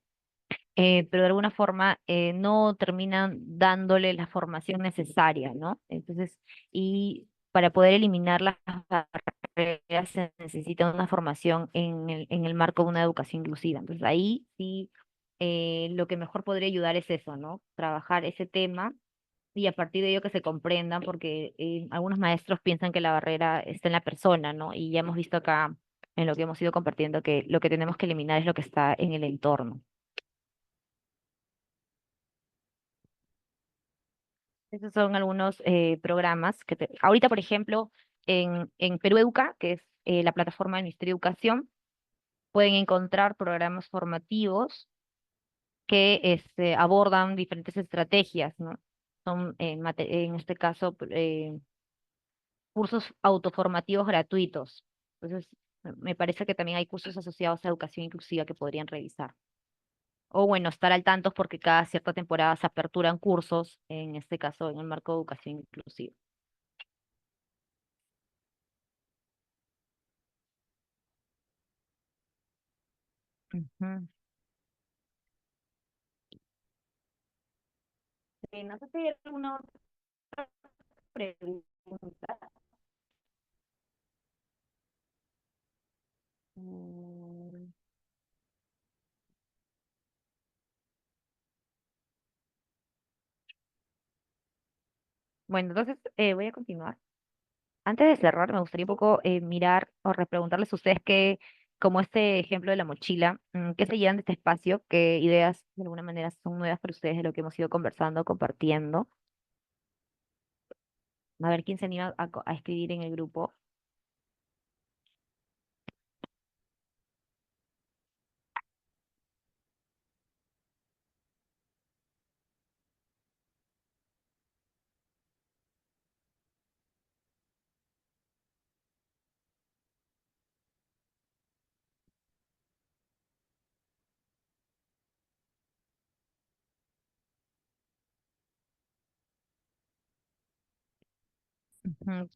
pero de alguna forma no terminan dándole la formación necesaria, ¿no? Entonces, y para poder eliminar las barreras se necesita una formación en el marco de una educación inclusiva. Entonces, ahí sí, lo que mejor podría ayudar es eso, ¿no? Trabajar ese tema y a partir de ello que se comprendan, porque algunos maestros piensan que la barrera está en la persona, ¿no? Y ya hemos visto acá en lo que hemos ido compartiendo que lo que tenemos que eliminar es lo que está en el entorno. Esos son algunos programas ahorita, por ejemplo, en Perú Educa, que es la plataforma del Ministerio de Educación, pueden encontrar programas formativos que abordan diferentes estrategias, ¿no? Son, en este caso, cursos autoformativos gratuitos. Entonces, me parece que también hay cursos asociados a educación inclusiva que podrían revisar. O bueno, estar al tanto porque cada cierta temporada se aperturan cursos, en este caso, en el marco de educación inclusiva. Ujú. No sé si hay alguna otra pregunta. Mm, Bueno, entonces voy a continuar. Antes de cerrar, me gustaría un poco mirar o repreguntarles a ustedes como este ejemplo de la mochila, ¿qué se llevan de este espacio? ¿Qué ideas de alguna manera son nuevas para ustedes de lo que hemos ido conversando, compartiendo? A ver quién se anima a escribir en el grupo.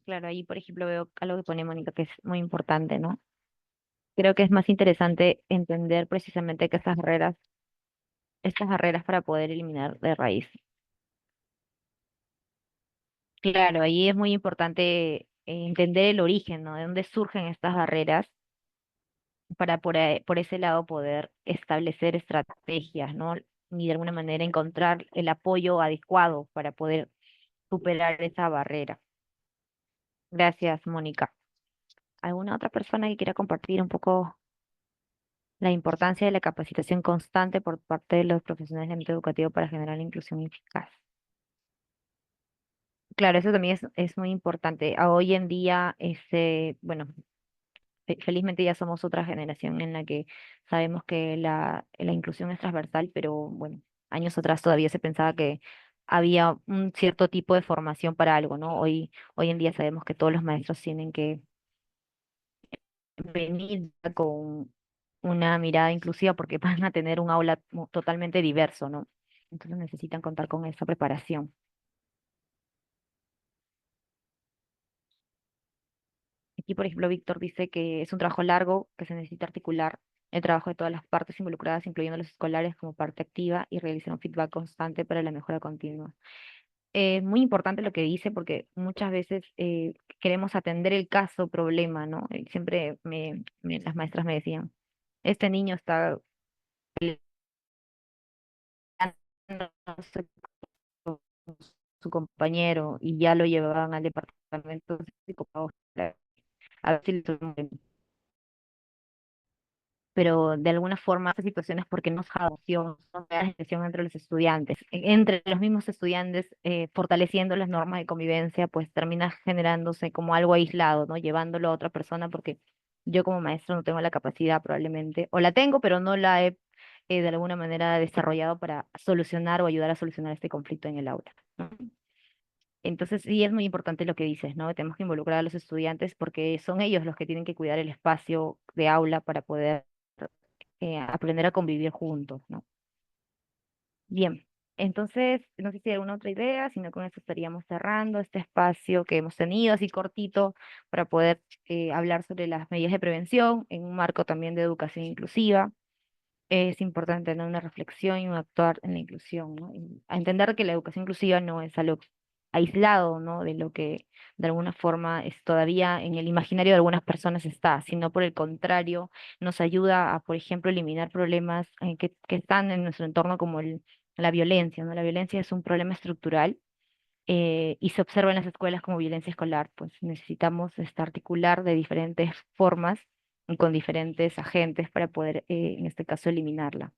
Claro, ahí por ejemplo veo algo que pone Mónica que es muy importante, ¿no? Creo que es más interesante entender precisamente que estas barreras para poder eliminar de raíz. Claro, ahí es muy importante entender el origen, ¿no? De dónde surgen estas barreras para por ese lado poder establecer estrategias, ¿no? Y de alguna manera encontrar el apoyo adecuado para poder superar esa barrera. Gracias, Mónica. ¿Alguna otra persona que quiera compartir un poco la importancia de la capacitación constante por parte de los profesionales del ámbito educativo para generar la inclusión eficaz? Claro, eso también es muy importante. Hoy en día, bueno, felizmente ya somos otra generación en la que sabemos que la inclusión es transversal, pero bueno, años atrás todavía se pensaba que había un cierto tipo de formación para algo, ¿no? Hoy en día sabemos que todos los maestros tienen que venir con una mirada inclusiva porque van a tener un aula totalmente diverso, ¿no? Entonces necesitan contar con esa preparación. Aquí, por ejemplo, Víctor dice que es un trabajo largo, que se necesita articular el trabajo de todas las partes involucradas, incluyendo los escolares, como parte activa y realizar un feedback constante para la mejora continua. Es muy importante lo que dice porque muchas veces queremos atender el caso problema, ¿no? Siempre las maestras me decían, este niño está peleándose con su compañero y ya lo llevaban al departamento psicopedagógico a ver si le pero de alguna forma estas situaciones porque no se da adopción, no se da gestión entre los estudiantes, entre los mismos estudiantes, fortaleciendo las normas de convivencia, pues termina generándose como algo aislado, ¿no? Llevándolo a otra persona porque yo como maestro no tengo la capacidad probablemente, o la tengo, pero no la he de alguna manera desarrollado para solucionar o ayudar a solucionar este conflicto en el aula, ¿no? Entonces, sí es muy importante lo que dices, ¿no? Tenemos que involucrar a los estudiantes porque son ellos los que tienen que cuidar el espacio de aula para poder aprender a convivir juntos, ¿no? Bien, entonces, no sé si hay alguna otra idea, sino con eso estaríamos cerrando este espacio que hemos tenido así cortito para poder hablar sobre las medidas de prevención en un marco también de educación inclusiva. Es importante tener una reflexión y un actuar en la inclusión, ¿no? Y a entender que la educación inclusiva no es algo aislado, ¿no? De lo que de alguna forma es todavía en el imaginario de algunas personas está, sino por el contrario, nos ayuda a, por ejemplo, eliminar problemas que están en nuestro entorno como la violencia, ¿no? La violencia es un problema estructural y se observa en las escuelas como violencia escolar, pues necesitamos articular de diferentes formas y con diferentes agentes para poder, en este caso, eliminarla.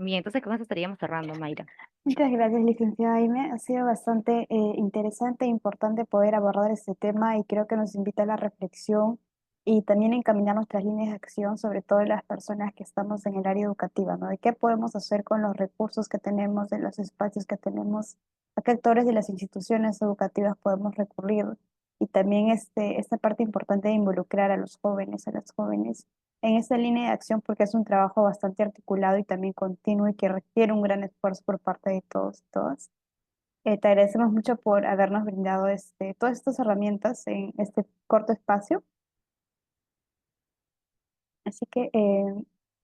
Bien, entonces con eso estaríamos cerrando, Mayra. Muchas gracias, licenciada Aime. Ha sido bastante interesante e importante poder abordar este tema y creo que nos invita a la reflexión y también a encaminar nuestras líneas de acción, sobre todo las personas que estamos en el área educativa, ¿no? De qué podemos hacer con los recursos que tenemos, de los espacios que tenemos, a qué actores de las instituciones educativas podemos recurrir y también esta parte importante de involucrar a los jóvenes, a las jóvenes en esta línea de acción porque es un trabajo bastante articulado y también continuo y que requiere un gran esfuerzo por parte de todos y todas. Te agradecemos mucho por habernos brindado todas estas herramientas en este corto espacio. Así que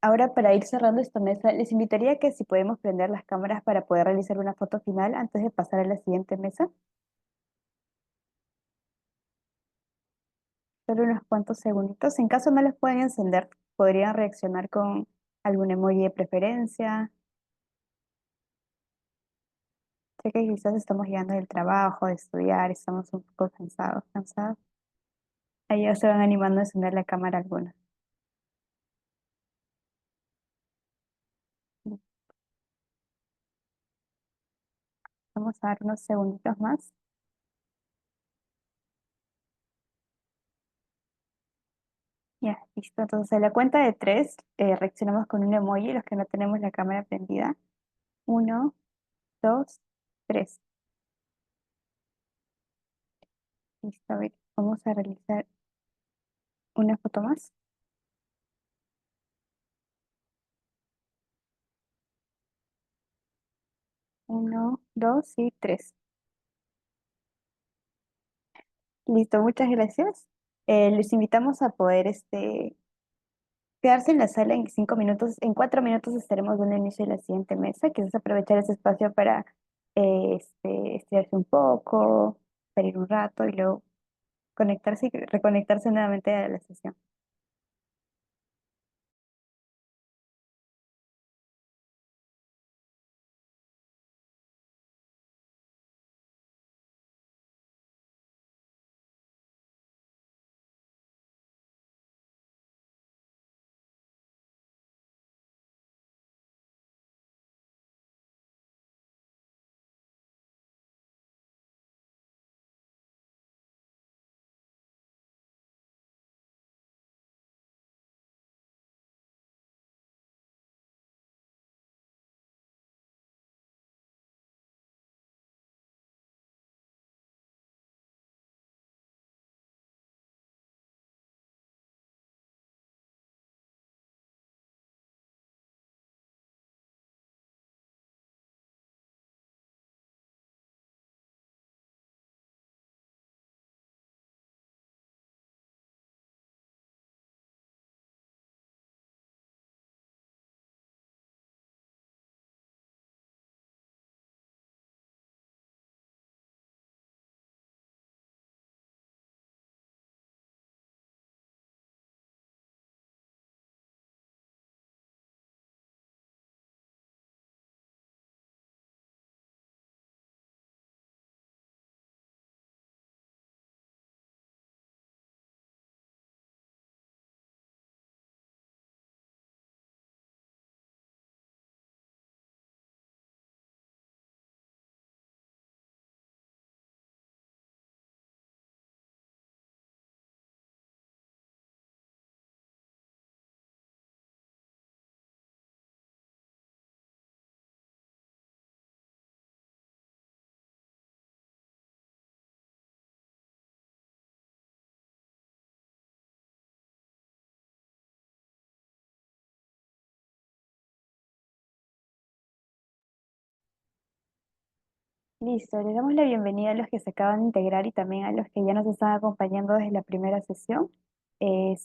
ahora para ir cerrando esta mesa, les invitaría a que si podemos prender las cámaras para poder realizar una foto final antes de pasar a la siguiente mesa. Solo unos cuantos segunditos. En caso no les pueden encender, podrían reaccionar con algún emoji de preferencia. Sé que quizás estamos llegando del trabajo, de estudiar, estamos un poco cansados, cansados. Ahí ya se van animando a encender la cámara alguna. Vamos a dar unos segunditos más. Ya, listo. Entonces, a la cuenta de tres, reaccionamos con un emoji, los que no tenemos la cámara prendida. Uno, dos, tres. Listo, a ver, vamos a realizar una foto más. Uno, dos y tres. Listo, muchas gracias. Les invitamos a poder quedarse en la sala en 5 minutos. En 4 minutos estaremos dando inicio a la siguiente mesa, que es aprovechar ese espacio para estirarse un poco, salir un rato y luego conectarse y reconectarse nuevamente a la sesión. Listo, le damos la bienvenida a los que se acaban de integrar y también a los que ya nos están acompañando desde la primera sesión.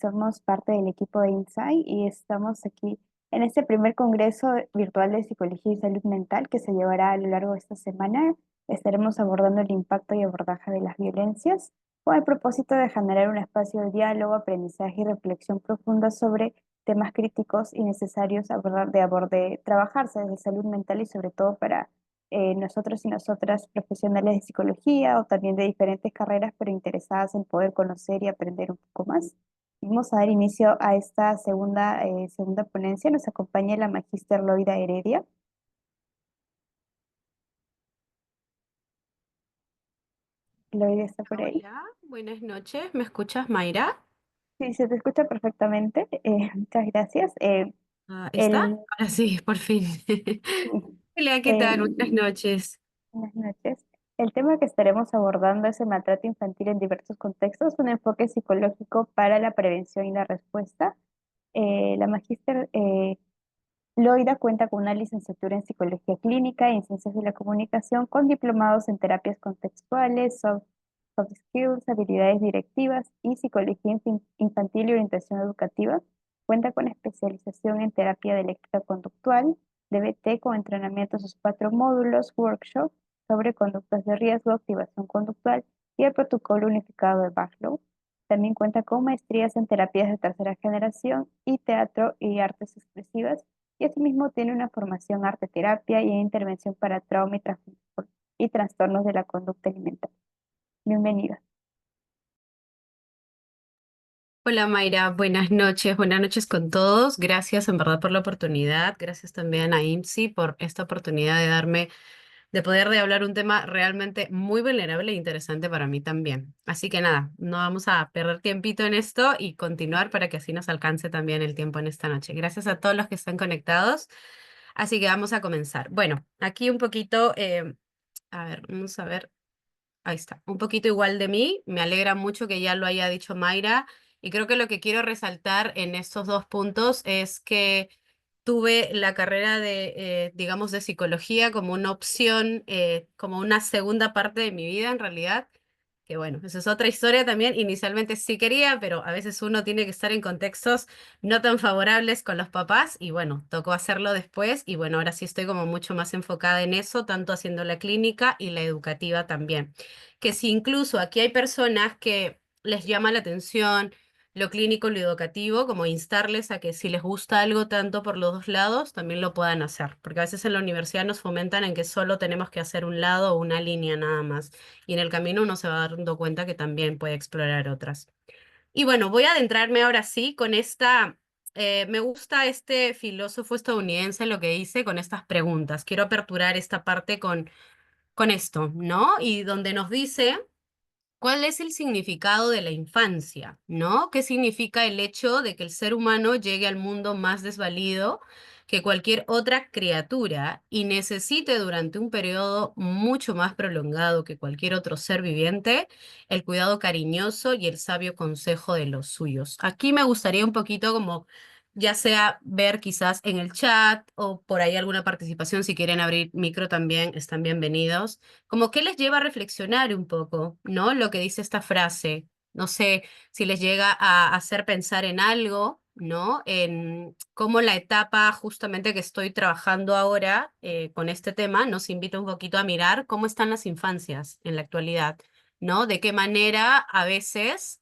Somos parte del equipo de Insight y estamos aquí en este primer congreso virtual de psicología y salud mental que se llevará a lo largo de esta semana. Estaremos abordando el impacto y abordaje de las violencias con el propósito de generar un espacio de diálogo, aprendizaje y reflexión profunda sobre temas críticos y necesarios trabajarse desde salud mental y sobre todo para nosotros y nosotras profesionales de psicología o también de diferentes carreras, pero interesadas en poder conocer y aprender un poco más. Vamos a dar inicio a esta segunda ponencia. Nos acompaña la magíster Loida Heredia. Loida está por ahí. Hola, buenas noches. ¿Me escuchas, Mayra? Sí, se te escucha perfectamente. Muchas gracias. ¿Está? El, Ahora sí, por fin. Hola, ¿qué tal? Buenas el, noches. Buenas noches. El tema que estaremos abordando es el maltrato infantil en diversos contextos, un enfoque psicológico para la prevención y la respuesta. La magíster Loida cuenta con una licenciatura en Psicología Clínica y en Ciencias de la Comunicación, con diplomados en terapias contextuales, soft skills, habilidades directivas y psicología infantil y orientación educativa. Cuenta con especialización en terapia dialéctica conductual, DBT con entrenamiento en sus 4 módulos, workshop sobre conductas de riesgo, activación conductual y el protocolo unificado de Bachelor. También cuenta con maestrías en terapias de tercera generación y teatro y artes expresivas, y asimismo tiene una formación arte terapia y en intervención para trauma y trastornos de la conducta alimentaria. Bienvenida. Hola, Mayra. Buenas noches con todos. Gracias en verdad por la oportunidad. Gracias también a IMSI por esta oportunidad de poder de hablar un tema realmente muy vulnerable e interesante para mí también. Así que nada, no vamos a perder tiempito en esto y continuar para que así nos alcance también el tiempo en esta noche. Gracias a todos los que están conectados. Así que vamos a comenzar. Bueno, aquí un poquito, a ver, vamos a ver, ahí está, un poquito igual de mí. Me alegra mucho que ya lo haya dicho Mayra y creo que lo que quiero resaltar en estos dos puntos es que tuve la carrera de, digamos, de psicología como una opción, como una segunda parte de mi vida en realidad. Que bueno, esa es otra historia también. Inicialmente sí quería, pero a veces uno tiene que estar en contextos no tan favorables con los papás y bueno, tocó hacerlo después y bueno, ahora sí estoy como mucho más enfocada en eso, tanto haciendo la clínica y la educativa también. Que si incluso aquí hay personas que les llama la atención lo clínico y lo educativo, como instarles a que si les gusta algo tanto por los dos lados, también lo puedan hacer, porque a veces en la universidad nos fomentan en que solo tenemos que hacer un lado o una línea nada más y en el camino uno se va dando cuenta que también puede explorar otras. Y bueno, voy a adentrarme ahora sí con esta, me gusta este filósofo estadounidense lo que dice con estas preguntas. Quiero aperturar esta parte con esto, ¿no? Y donde nos dice ¿cuál es el significado de la infancia? ¿No? ¿Qué significa el hecho de que el ser humano llegue al mundo más desvalido que cualquier otra criatura y necesite durante un periodo mucho más prolongado que cualquier otro ser viviente el cuidado cariñoso y el sabio consejo de los suyos? Aquí me gustaría un poquito como ya sea ver quizás en el chat o por ahí alguna participación, si quieren abrir micro también, están bienvenidos como que les lleva a reflexionar un poco, ¿no? Lo que dice esta frase. No sé si les llega a hacer pensar en algo, ¿no? En cómo la etapa justamente que estoy trabajando ahora con este tema nos invita un poquito a mirar cómo están las infancias en la actualidad, ¿no? De qué manera a veces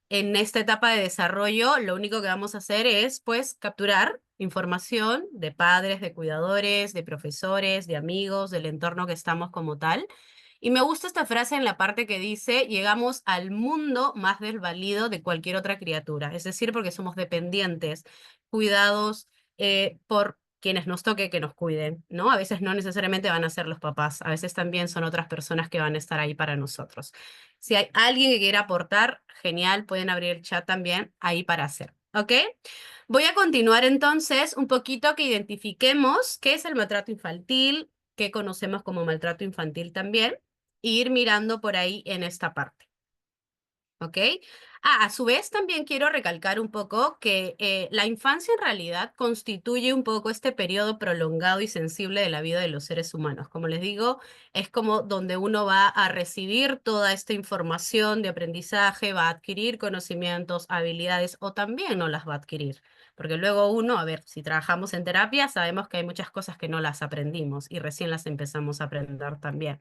en esta etapa de desarrollo lo único que vamos a hacer es pues capturar información de padres, de cuidadores, de profesores, de amigos, del entorno que estamos como tal. Y me gusta esta frase en la parte que dice, llegamos al mundo más desvalido de cualquier otra criatura, es decir, porque somos dependientes, cuidados por quienes nos toque que nos cuiden, ¿no? A veces no necesariamente van a ser los papás, a veces también son otras personas que van a estar ahí para nosotros. Si hay alguien que quiera aportar, genial, pueden abrir el chat también ahí para hacer, ¿ok? Voy a continuar entonces un poquito que identifiquemos qué es el maltrato infantil, qué conocemos como maltrato infantil también, e ir mirando por ahí en esta parte. ¿Ok? A su vez también quiero recalcar un poco que la infancia en realidad constituye un poco este periodo prolongado y sensible de la vida de los seres humanos. Como les digo, es como donde uno va a recibir toda esta información de aprendizaje, va a adquirir conocimientos, habilidades o también no las va a adquirir. Porque luego uno, a ver, si trabajamos en terapia, sabemos que hay muchas cosas que no las aprendimos y recién las empezamos a aprender también.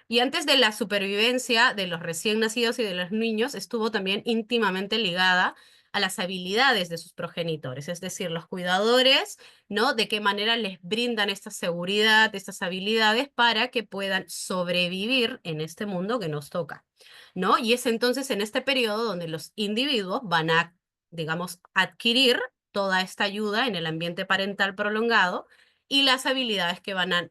Y antes de la supervivencia de los recién nacidos y de los niños, estuvo también íntimamente ligada a las habilidades de sus progenitores, es decir, los cuidadores, ¿no? De qué manera les brindan esta seguridad, estas habilidades para que puedan sobrevivir en este mundo que nos toca, ¿no? Y es entonces en este periodo donde los individuos van a, digamos, adquirir toda esta ayuda en el ambiente parental prolongado y las habilidades que van a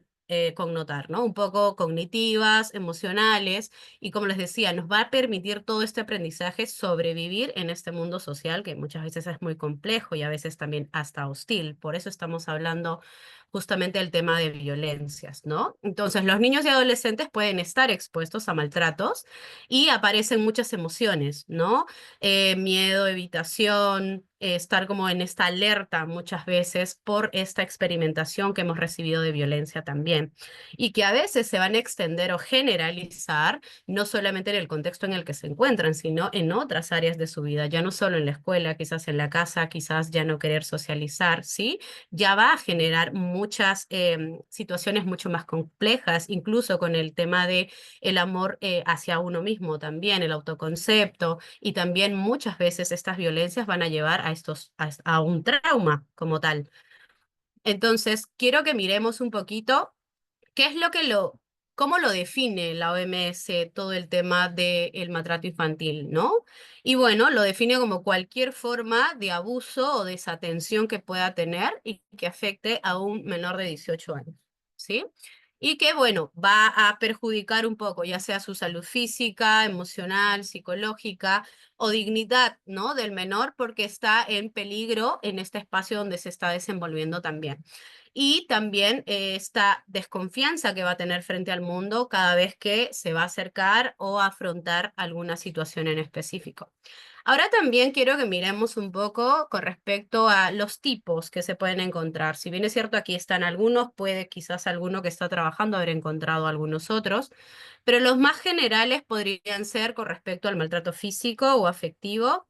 connotar, ¿no? Un poco cognitivas, emocionales, y como les decía, nos va a permitir todo este aprendizaje sobrevivir en este mundo social que muchas veces es muy complejo y a veces también hasta hostil. Por eso estamos hablando justamente del tema de violencias, ¿no? Entonces, los niños y adolescentes pueden estar expuestos a maltratos y aparecen muchas emociones, ¿no? Miedo, evitación, estar como en esta alerta muchas veces por esta experimentación que hemos recibido de violencia también y que a veces se van a extender o generalizar no solamente en el contexto en el que se encuentran, sino en otras áreas de su vida, ya no solo en la escuela, quizás en la casa, quizás ya no querer socializar, ¿sí? Ya va a generar muchas situaciones mucho más complejas, incluso con el tema de el amor hacia uno mismo también, el autoconcepto, y también muchas veces estas violencias van a llevar a un trauma como tal. Entonces, quiero que miremos un poquito qué es cómo lo define la OMS todo el tema del maltrato infantil, ¿no? Y bueno, lo define como cualquier forma de abuso o desatención que pueda tener y que afecte a un menor de 18 años, ¿sí? Y que, bueno, va a perjudicar un poco, ya sea su salud física, emocional, psicológica o dignidad, ¿no? Del menor porque está en peligro en este espacio donde se está desenvolviendo también. y también esta desconfianza que va a tener frente al mundo cada vez que se va a acercar o afrontar alguna situación en específico. Ahora también quiero que miremos un poco con respecto a los tipos que se pueden encontrar. Si bien es cierto, aquí están algunos, puede quizás alguno que está trabajando haber encontrado algunos otros, pero los más generales podrían ser con respecto al maltrato físico o afectivo,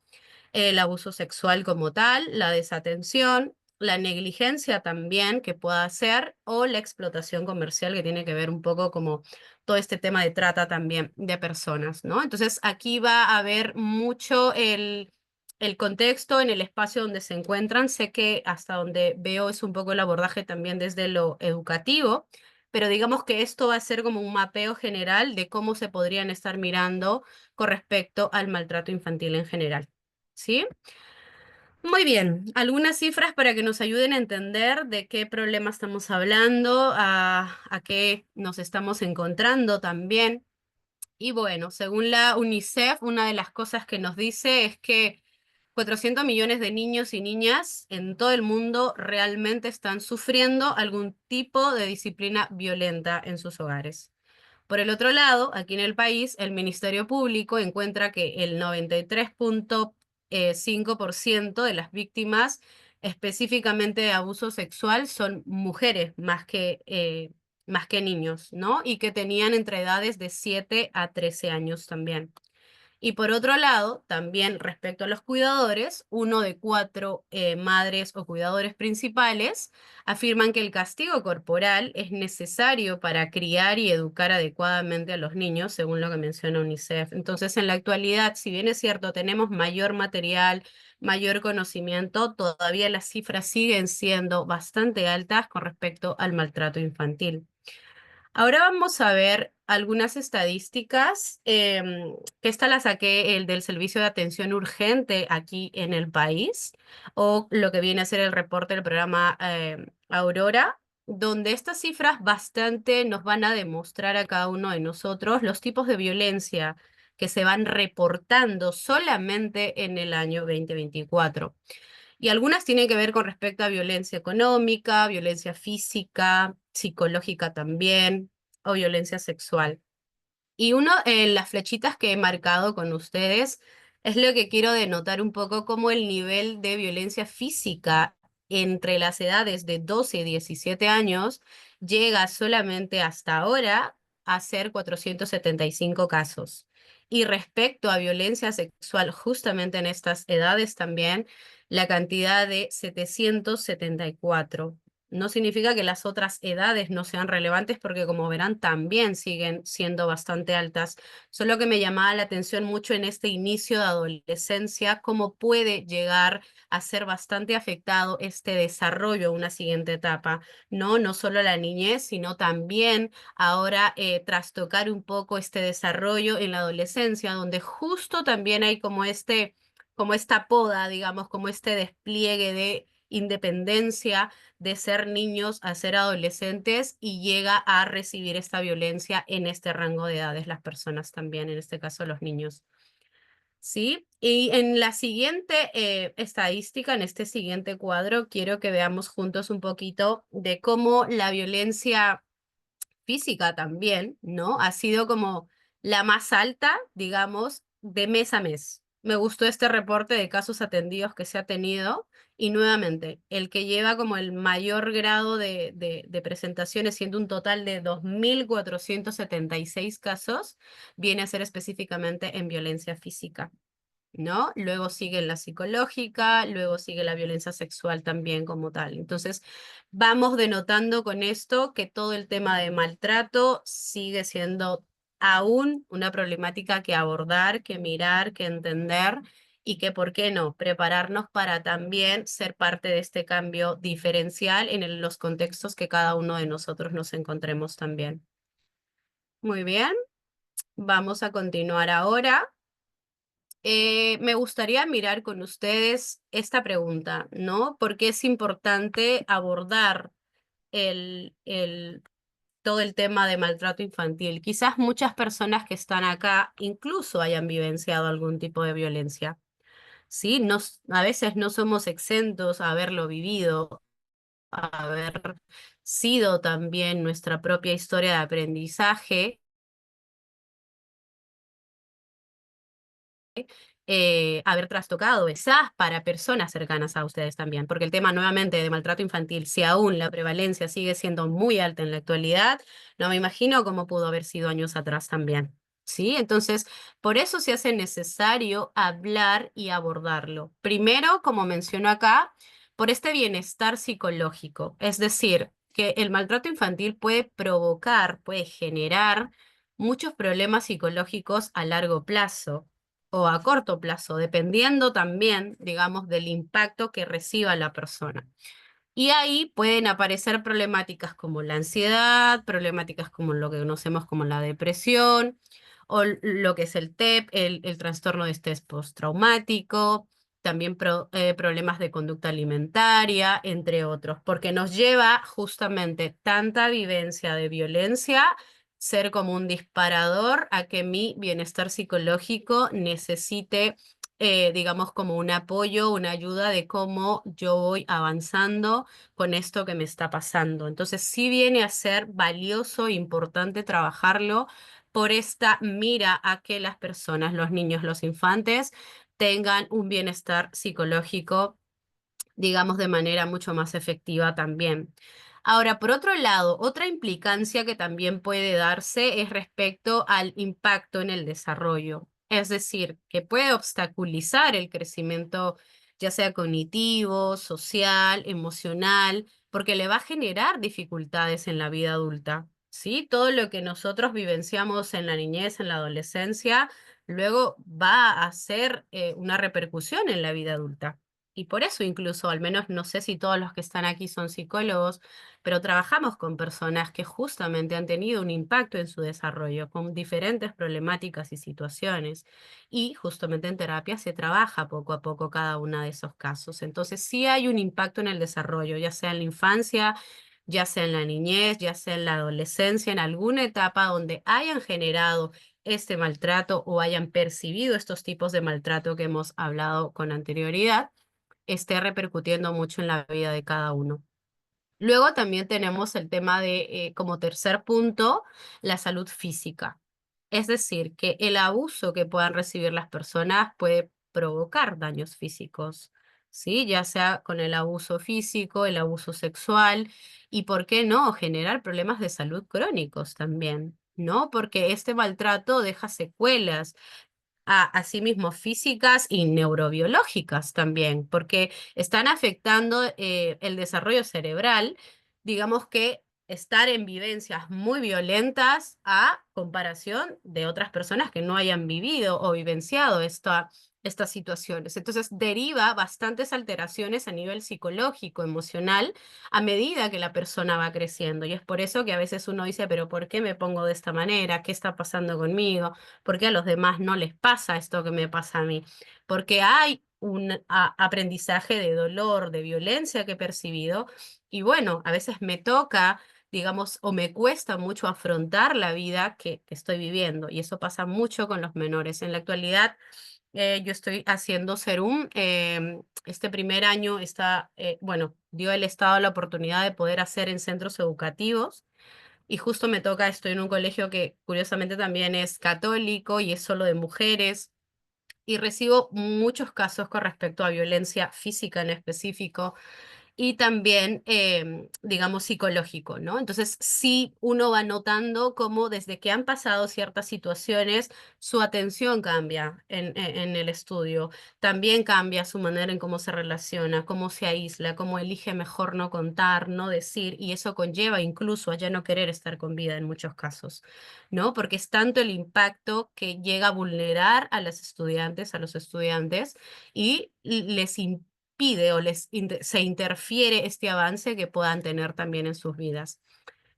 el abuso sexual como tal, la desatención, la negligencia también que pueda ser, o la explotación comercial que tiene que ver un poco como todo este tema de trata también de personas, ¿no? Entonces aquí va a haber mucho el contexto en el espacio donde se encuentran. Sé que hasta donde veo es un poco el abordaje también desde lo educativo, pero digamos que esto va a ser como un mapeo general de cómo se podrían estar mirando con respecto al maltrato infantil en general. ¿Sí? Muy bien, algunas cifras para que nos ayuden a entender de qué problema estamos hablando, a qué nos estamos encontrando también. Y bueno, según la UNICEF, una de las cosas que nos dice es que 400 millones de niños y niñas en todo el mundo realmente están sufriendo algún tipo de disciplina violenta en sus hogares. Por el otro lado, aquí en el país, el Ministerio Público encuentra que el 93,5% de las víctimas específicamente de abuso sexual son mujeres más que niños, ¿no? Y que tenían entre edades de 7 a 13 años también. Y por otro lado, también respecto a los cuidadores, uno de cuatro madres o cuidadores principales afirman que el castigo corporal es necesario para criar y educar adecuadamente a los niños, según lo que menciona UNICEF. Entonces, en la actualidad, si bien es cierto, tenemos mayor material, mayor conocimiento, todavía las cifras siguen siendo bastante altas con respecto al maltrato infantil. Ahora vamos a ver algunas estadísticas, que esta la saqué el del Servicio de Atención Urgente aquí en el país, o lo que viene a ser el reporte del programa Aurora, donde estas cifras bastante nos van a demostrar a cada uno de nosotros los tipos de violencia que se van reportando solamente en el año 2024. Y algunas tienen que ver con respecto a violencia económica, violencia física, psicológica también, o violencia sexual. Y uno, las flechitas que he marcado con ustedes, es lo que quiero denotar un poco como el nivel de violencia física entre las edades de 12 y 17 años llega solamente hasta ahora a ser 475 casos. Y respecto a violencia sexual, justamente en estas edades también, la cantidad de 774. No significa que las otras edades no sean relevantes porque, como verán, también siguen siendo bastante altas. Solo que me llamaba la atención mucho en este inicio de adolescencia cómo puede llegar a ser bastante afectado este desarrollo a una siguiente etapa, ¿no? No solo la niñez, sino también ahora trastocar un poco este desarrollo en la adolescencia, donde justo también hay como esta poda, digamos, como este despliegue de independencia de ser niños a ser adolescentes y llega a recibir esta violencia en este rango de edades las personas también, en este caso los niños. ¿Sí? Y en la siguiente estadística, en este siguiente cuadro, quiero que veamos juntos un poquito de cómo la violencia física también, ¿no? Ha sido como la más alta, digamos, de mes a mes. Me gustó este reporte de casos atendidos que se ha tenido y nuevamente, el que lleva como el mayor grado de presentaciones, siendo un total de 2.476 casos, viene a ser específicamente en violencia física, ¿no? Luego sigue la psicológica, luego sigue la violencia sexual también como tal. Entonces, vamos denotando con esto que todo el tema de maltrato sigue siendo aún una problemática que abordar, que mirar, que entender y que, ¿por qué no?, prepararnos para también ser parte de este cambio diferencial en los contextos que cada uno de nosotros nos encontremos también. Muy bien, vamos a continuar ahora. Me gustaría mirar con ustedes esta pregunta, ¿no? ¿Por qué es importante abordar todo el tema de maltrato infantil? Quizás muchas personas que están acá incluso hayan vivenciado algún tipo de violencia, ¿sí? A veces no somos exentos a haberlo vivido, haber sido también nuestra propia historia de aprendizaje, haber trastocado quizás para personas cercanas a ustedes también, porque el tema nuevamente de maltrato infantil, si aún la prevalencia sigue siendo muy alta en la actualidad, no me imagino cómo pudo haber sido años atrás también. ¿Sí? Entonces, por eso se hace necesario hablar y abordarlo. Primero, como menciono acá, por este bienestar psicológico, es decir, que el maltrato infantil puede provocar, puede generar muchos problemas psicológicos a largo plazo o a corto plazo, dependiendo también, digamos, del impacto que reciba la persona. Y ahí pueden aparecer problemáticas como la ansiedad, problemáticas como lo que conocemos como la depresión, o lo que es el TEP, el trastorno de estrés postraumático, también problemas de conducta alimentaria, entre otros, porque nos lleva justamente tanta vivencia de violencia ser como un disparador a que mi bienestar psicológico necesite, digamos, como un apoyo, una ayuda de cómo yo voy avanzando con esto que me está pasando. Entonces, sí viene a ser valioso e importante trabajarlo por esta mira a que las personas, los niños, los infantes, tengan un bienestar psicológico, digamos, de manera mucho más efectiva también. Ahora, por otro lado, otra implicancia que también puede darse es respecto al impacto en el desarrollo. Es decir, que puede obstaculizar el crecimiento, ya sea cognitivo, social, emocional, porque le va a generar dificultades en la vida adulta. ¿Sí? Todo lo que nosotros vivenciamos en la niñez, en la adolescencia, luego va a ser una repercusión en la vida adulta. Y por eso incluso, al menos no sé si todos los que están aquí son psicólogos, pero trabajamos con personas que justamente han tenido un impacto en su desarrollo, con diferentes problemáticas y situaciones. Y justamente en terapia se trabaja poco a poco cada uno de esos casos. Entonces sí hay un impacto en el desarrollo, ya sea en la infancia, ya sea en la niñez, ya sea en la adolescencia, en alguna etapa donde hayan generado este maltrato o hayan percibido estos tipos de maltrato que hemos hablado con anterioridad, esté repercutiendo mucho en la vida de cada uno. Luego también tenemos el tema de, como tercer punto, la salud física. Es decir, que el abuso que puedan recibir las personas puede provocar daños físicos, ¿sí? Ya sea con el abuso físico, el abuso sexual y, ¿por qué no?, generar problemas de salud crónicos también, ¿no? Porque este maltrato deja secuelas asimismo físicas y neurobiológicas también, porque están afectando el desarrollo cerebral, digamos que estar en vivencias muy violentas a comparación de otras personas que no hayan vivido o vivenciado estas situaciones. Entonces deriva bastantes alteraciones a nivel psicológico, emocional, a medida que la persona va creciendo. Y es por eso que a veces uno dice, pero ¿por qué me pongo de esta manera? ¿Qué está pasando conmigo? ¿Por qué a los demás no les pasa esto que me pasa a mí? Porque hay un aprendizaje de dolor, de violencia que he percibido y bueno, a veces me toca, digamos, o me cuesta mucho afrontar la vida que estoy viviendo y eso pasa mucho con los menores. En la actualidad, yo estoy haciendo Serum. Este primer año está, bueno, dio el Estado la oportunidad de poder hacer en centros educativos y justo me toca, estoy en un colegio que curiosamente también es católico y es solo de mujeres, y recibo muchos casos con respecto a violencia física en específico, y también, digamos, psicológico, ¿no? Entonces, sí uno va notando cómo desde que han pasado ciertas situaciones, su atención cambia en el estudio, también cambia su manera en cómo se relaciona, cómo se aísla, cómo elige mejor no contar, no decir, y eso conlleva incluso a ya no querer estar con vida en muchos casos, ¿no? Porque es tanto el impacto que llega a vulnerar a las estudiantes, a los estudiantes, y les impide o se interfiere este avance que puedan tener también en sus vidas.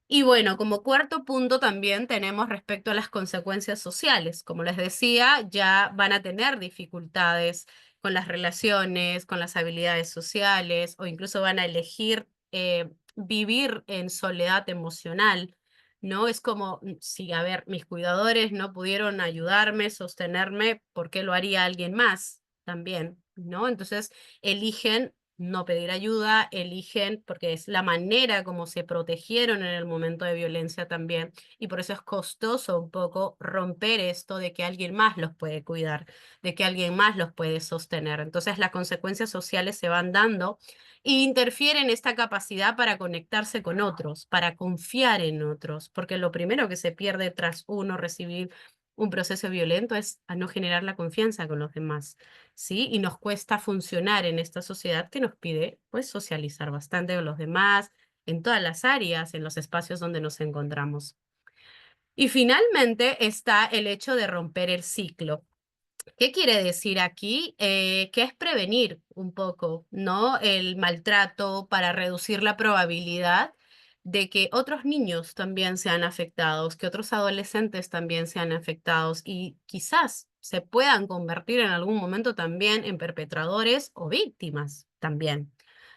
Y bueno, como cuarto punto también tenemos respecto a las consecuencias sociales. Como les decía, ya van a tener dificultades con las relaciones, con las habilidades sociales o incluso van a elegir vivir en soledad emocional, ¿no? Es como, si, a ver, mis cuidadores no pudieron ayudarme, sostenerme, ¿por qué lo haría alguien más también, ¿no? Entonces eligen no pedir ayuda, eligen, porque es la manera como se protegieron en el momento de violencia también, y por eso es costoso un poco romper esto de que alguien más los puede cuidar, de que alguien más los puede sostener. Entonces las consecuencias sociales se van dando y interfieren esta capacidad para conectarse con otros, para confiar en otros, porque lo primero que se pierde tras uno recibir un proceso violento es a no generar la confianza con los demás, ¿sí? Y nos cuesta funcionar en esta sociedad que nos pide, pues, socializar bastante con los demás, en todas las áreas, en los espacios donde nos encontramos. Y finalmente está el hecho de romper el ciclo. ¿Qué quiere decir aquí? Que es prevenir un poco, ¿no? El maltrato para reducir la probabilidad de que otros niños también sean afectados, que otros adolescentes también sean afectados y quizás se puedan convertir en algún momento también en perpetradores o víctimas también,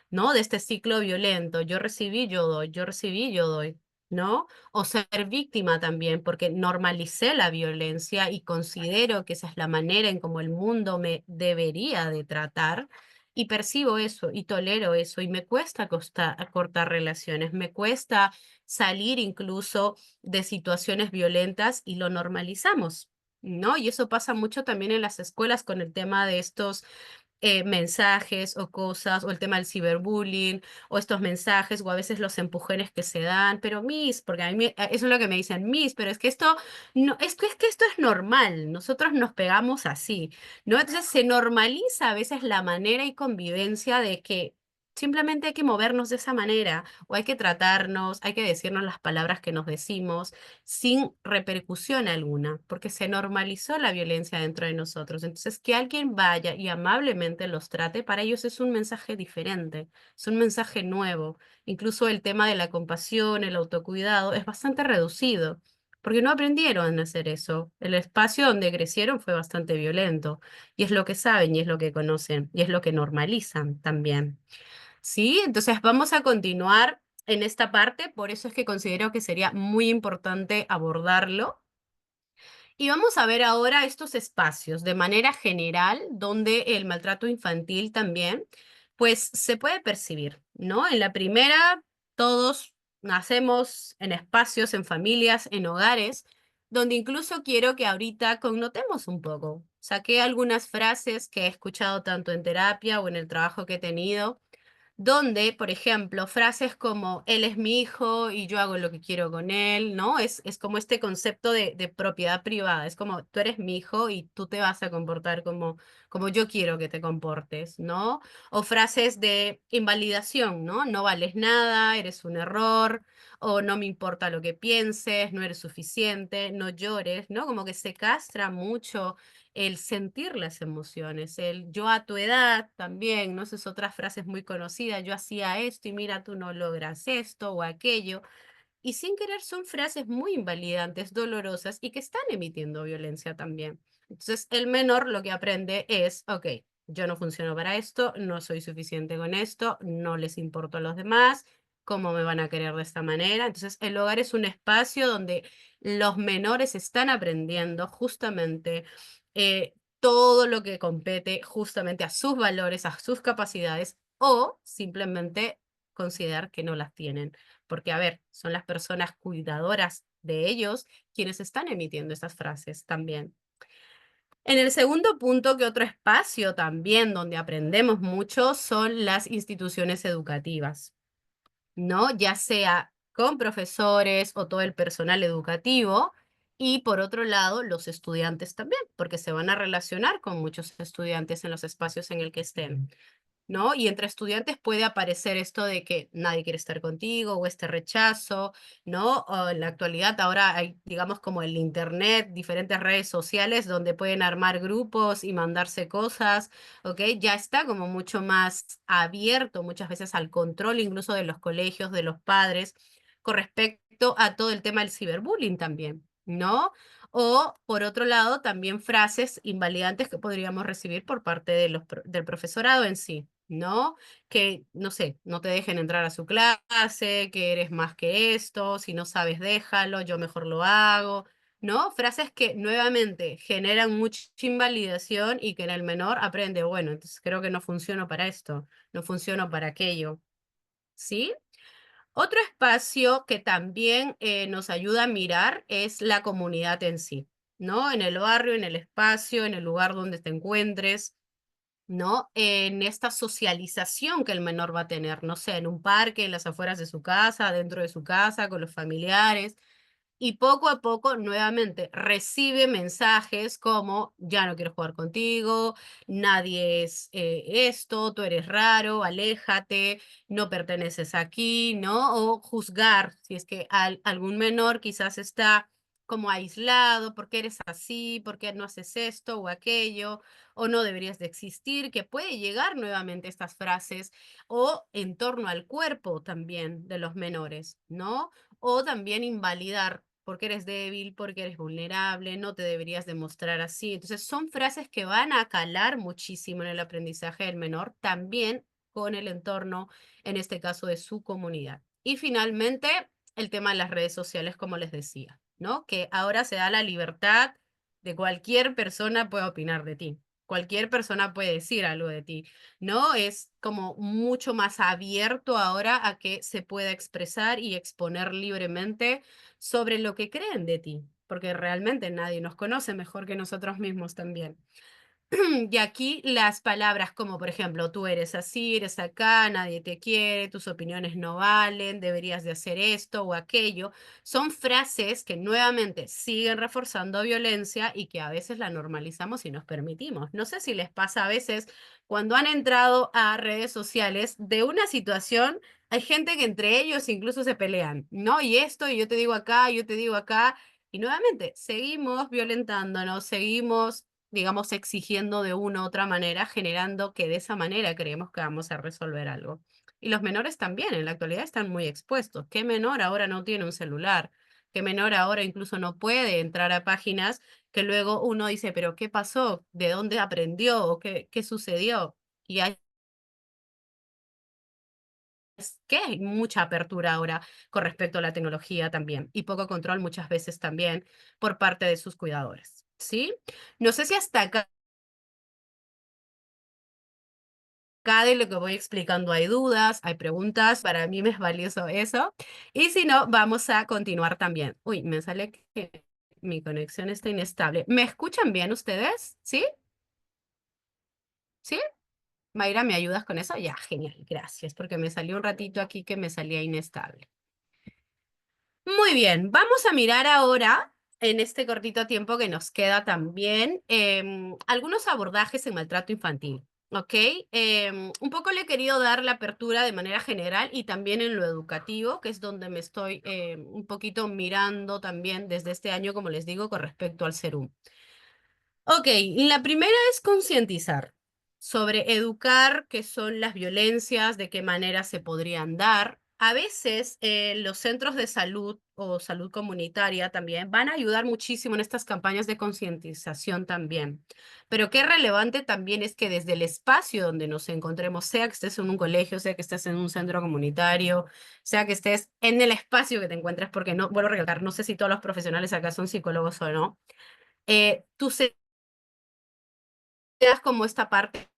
¿no? De este ciclo violento. Yo recibí, yo doy, yo recibí, yo doy, ¿no? O ser víctima también, porque normalicé la violencia y considero que esa es la manera en cómo el mundo me debería de tratar. Y percibo eso y tolero eso y me cuesta cortar relaciones, me cuesta salir incluso de situaciones violentas y lo normalizamos, ¿no? Y eso pasa mucho también en las escuelas con el tema de estos mensajes o cosas, o el tema del ciberbullying, o estos mensajes, o a veces los empujones que se dan, pero Miss, porque a mí eso es lo que me dicen, Miss, pero es que esto no, es que esto es normal, nosotros nos pegamos así, ¿no? Entonces se normaliza a veces la manera y convivencia de que simplemente hay que movernos de esa manera, o hay que tratarnos, hay que decirnos las palabras que nos decimos sin repercusión alguna, porque se normalizó la violencia dentro de nosotros. Entonces, que alguien vaya y amablemente los trate, para ellos es un mensaje diferente, es un mensaje nuevo. Incluso el tema de la compasión, el autocuidado, es bastante reducido, porque no aprendieron a hacer eso. El espacio donde crecieron fue bastante violento, y es lo que saben, y es lo que conocen, y es lo que normalizan también. ¿Sí? Entonces vamos a continuar en esta parte, por eso es que considero que sería muy importante abordarlo. Y vamos a ver ahora estos espacios de manera general donde el maltrato infantil también, pues se puede percibir, ¿no? En la primera, todos nacemos en espacios, en familias, en hogares, donde incluso quiero que ahorita connotemos un poco. Saqué algunas frases que he escuchado tanto en terapia o en el trabajo que he tenido donde, por ejemplo, frases como él es mi hijo y yo hago lo que quiero con él, ¿no? Es como este concepto de propiedad privada, es como tú eres mi hijo y tú te vas a comportar como yo quiero que te comportes, ¿no? O frases de invalidación, ¿no? No vales nada, eres un error, o no me importa lo que pienses, no eres suficiente, no llores, ¿no? Como que se castra mucho el sentir las emociones, el yo a tu edad también, ¿no? Esas otras frases muy conocidas, yo hacía esto y mira, tú no logras esto o aquello. Y sin querer son frases muy invalidantes, dolorosas y que están emitiendo violencia también. Entonces, el menor lo que aprende es, ok, yo no funciono para esto, no soy suficiente con esto, no les importo a los demás, ¿cómo me van a querer de esta manera? Entonces, el hogar es un espacio donde los menores están aprendiendo justamente todo lo que compete justamente a sus valores, a sus capacidades o simplemente considerar que no las tienen. Porque, a ver, son las personas cuidadoras de ellos quienes están emitiendo estas frases también. En el segundo punto, que otro espacio también donde aprendemos mucho son las instituciones educativas, ¿no? Ya sea con profesores o todo el personal educativo y por otro lado los estudiantes también, porque se van a relacionar con muchos estudiantes en los espacios en el que estén. ¿No? Y entre estudiantes puede aparecer esto de que nadie quiere estar contigo o este rechazo, ¿no? O en la actualidad ahora hay, digamos, como el internet, diferentes redes sociales donde pueden armar grupos y mandarse cosas, ¿ok? Ya está como mucho más abierto muchas veces al control incluso de los colegios, de los padres, con respecto a todo el tema del ciberbullying también, ¿no? O, por otro lado, también frases invalidantes que podríamos recibir por parte de del profesorado en sí, ¿no? Que, no sé, no te dejen entrar a su clase, que eres más que esto, si no sabes déjalo, yo mejor lo hago. ¿no? Frases que nuevamente generan mucha invalidación y que en el menor aprende, bueno, entonces creo que no funciono para esto, no funciono para aquello, ¿sí? Otro espacio que también nos ayuda a mirar es la comunidad en sí, ¿no? En el barrio, en el espacio, en el lugar donde te encuentres, ¿no? En esta socialización que el menor va a tener, no sé, en un parque, en las afueras de su casa, dentro de su casa, con los familiares. Y poco a poco, nuevamente, recibe mensajes como, ya no quiero jugar contigo, nadie es esto, tú eres raro, aléjate, no perteneces aquí, ¿no? O juzgar, si es que algún menor quizás está como aislado, ¿por qué eres así? ¿Por qué no haces esto o aquello? O no deberías de existir, que puede llegar nuevamente estas frases, o en torno al cuerpo también de los menores, ¿no? O también invalidar porque eres débil, porque eres vulnerable, no te deberías demostrar así. Entonces son frases que van a calar muchísimo en el aprendizaje del menor, también con el entorno, en este caso de su comunidad. Y finalmente, el tema de las redes sociales, como les decía, ¿no? Que ahora se da la libertad de cualquier persona puede opinar de ti. Cualquier persona puede decir algo de ti, ¿no? Es como mucho más abierto ahora a que se pueda expresar y exponer libremente sobre lo que creen de ti, porque realmente nadie nos conoce mejor que nosotros mismos también. Y aquí las palabras como, por ejemplo, tú eres así, eres acá, nadie te quiere, tus opiniones no valen, deberías de hacer esto o aquello, son frases que nuevamente siguen reforzando violencia y que a veces la normalizamos y nos permitimos. No sé si les pasa a veces cuando han entrado a redes sociales de una situación, hay gente que entre ellos incluso se pelean, ¿no? Y esto, y yo te digo acá, yo te digo acá, y nuevamente seguimos violentándonos, seguimos digamos, exigiendo de una u otra manera, generando que de esa manera creemos que vamos a resolver algo. Y los menores también, en la actualidad están muy expuestos. ¿Qué menor ahora no tiene un celular? ¿Qué menor ahora incluso no puede entrar a páginas que luego uno dice, pero ¿qué pasó? ¿De dónde aprendió? ¿O qué sucedió? Y hay que hay mucha apertura ahora con respecto a la tecnología también y poco control muchas veces también por parte de sus cuidadores, ¿sí? No sé si hasta acá de lo que voy explicando hay dudas, hay preguntas, para mí me es valioso eso. Y si no, vamos a continuar también. Uy, me sale que mi conexión está inestable. ¿Me escuchan bien ustedes? ¿Sí? ¿Sí? Mayra, ¿me ayudas con eso? Ya, genial, gracias, porque me salió un ratito aquí que me salía inestable. Muy bien, vamos a mirar ahora, en este cortito tiempo que nos queda también, algunos abordajes en maltrato infantil. ¿Ok? Un poco le he querido dar la apertura de manera general y también en lo educativo, que es donde me estoy un poquito mirando también desde este año, como les digo, con respecto al SERUM. Ok, la primera es concientizar sobre educar qué son las violencias, de qué manera se podrían dar. A veces los centros de salud o salud comunitaria también van a ayudar muchísimo en estas campañas de concientización también. Pero qué relevante también es que desde el espacio donde nos encontremos, sea que estés en un colegio, sea que estés en un centro comunitario, sea que estés en el espacio que te encuentres, porque no, vuelvo a recalcar, no sé si todos los profesionales acá son psicólogos o no, tú seas como esta parte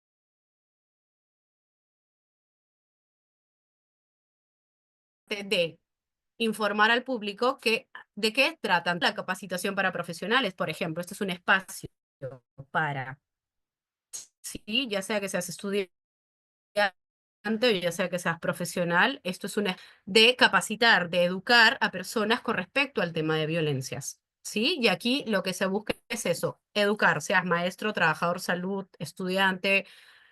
de informar al público de qué tratan la capacitación para profesionales, por ejemplo. Este es un espacio para, sí, ya sea que seas estudiante o ya sea que seas profesional, esto es una de capacitar, de educar a personas con respecto al tema de violencias. ¿Sí? Y aquí lo que se busca es eso, educar, seas maestro, trabajador salud, estudiante,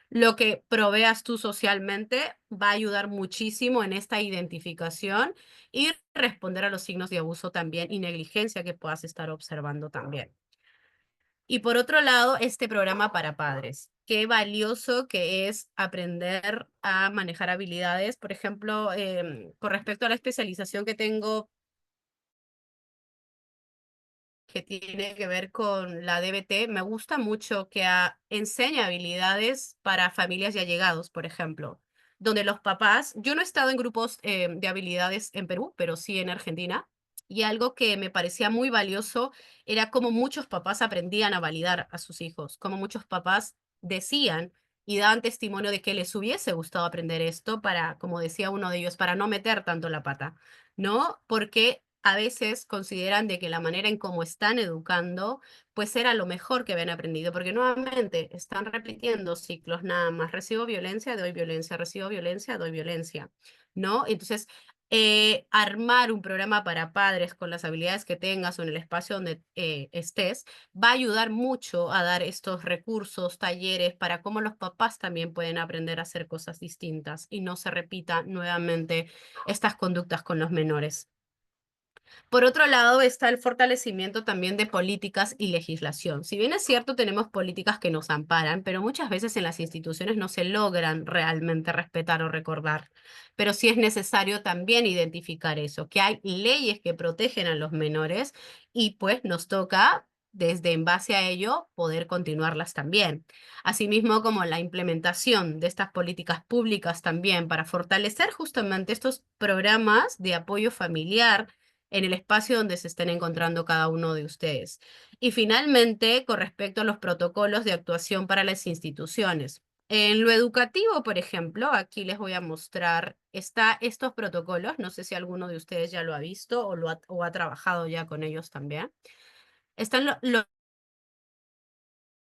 lo que proveas tú socialmente va a ayudar muchísimo en esta identificación y responder a los signos de abuso también y negligencia que puedas estar observando también. Y por otro lado, este programa para padres. Qué valioso que es aprender a manejar habilidades. Por ejemplo, con respecto a la especialización que tengo que tiene que ver con la DBT, me gusta mucho que enseña habilidades para familias y allegados, por ejemplo, donde los papás, yo no he estado en grupos de habilidades en Perú, pero sí en Argentina, Y algo que me parecía muy valioso era cómo muchos papás aprendían a validar a sus hijos, cómo muchos papás decían y daban testimonio de que les hubiese gustado aprender esto para, como decía uno de ellos, para no meter tanto la pata, ¿no? Porque a veces consideran de que la manera en cómo están educando, pues era lo mejor que habían aprendido, porque nuevamente están repitiendo ciclos nada más. Recibo violencia, doy violencia, recibo violencia, doy violencia, ¿no? Entonces, armar un programa para padres con las habilidades que tengas o en el espacio donde estés, va a ayudar mucho a dar estos recursos, talleres, para cómo los papás también pueden aprender a hacer cosas distintas y no se repita nuevamente estas conductas con los menores. Por otro lado, está el fortalecimiento también de políticas y legislación. Si bien es cierto, tenemos políticas que nos amparan, pero muchas veces en las instituciones no se logran realmente respetar o recordar. Pero sí es necesario también identificar eso, que hay leyes que protegen a los menores y pues nos toca, desde en base a ello, poder continuarlas también. Asimismo, como la implementación de estas políticas públicas también para fortalecer justamente estos programas de apoyo familiar en el espacio donde se estén encontrando cada uno de ustedes. Y finalmente, con respecto a los protocolos de actuación para las instituciones. En lo educativo, por ejemplo, aquí les voy a mostrar estos protocolos. No sé si alguno de ustedes ya lo ha visto o ha trabajado ya con ellos también. Están los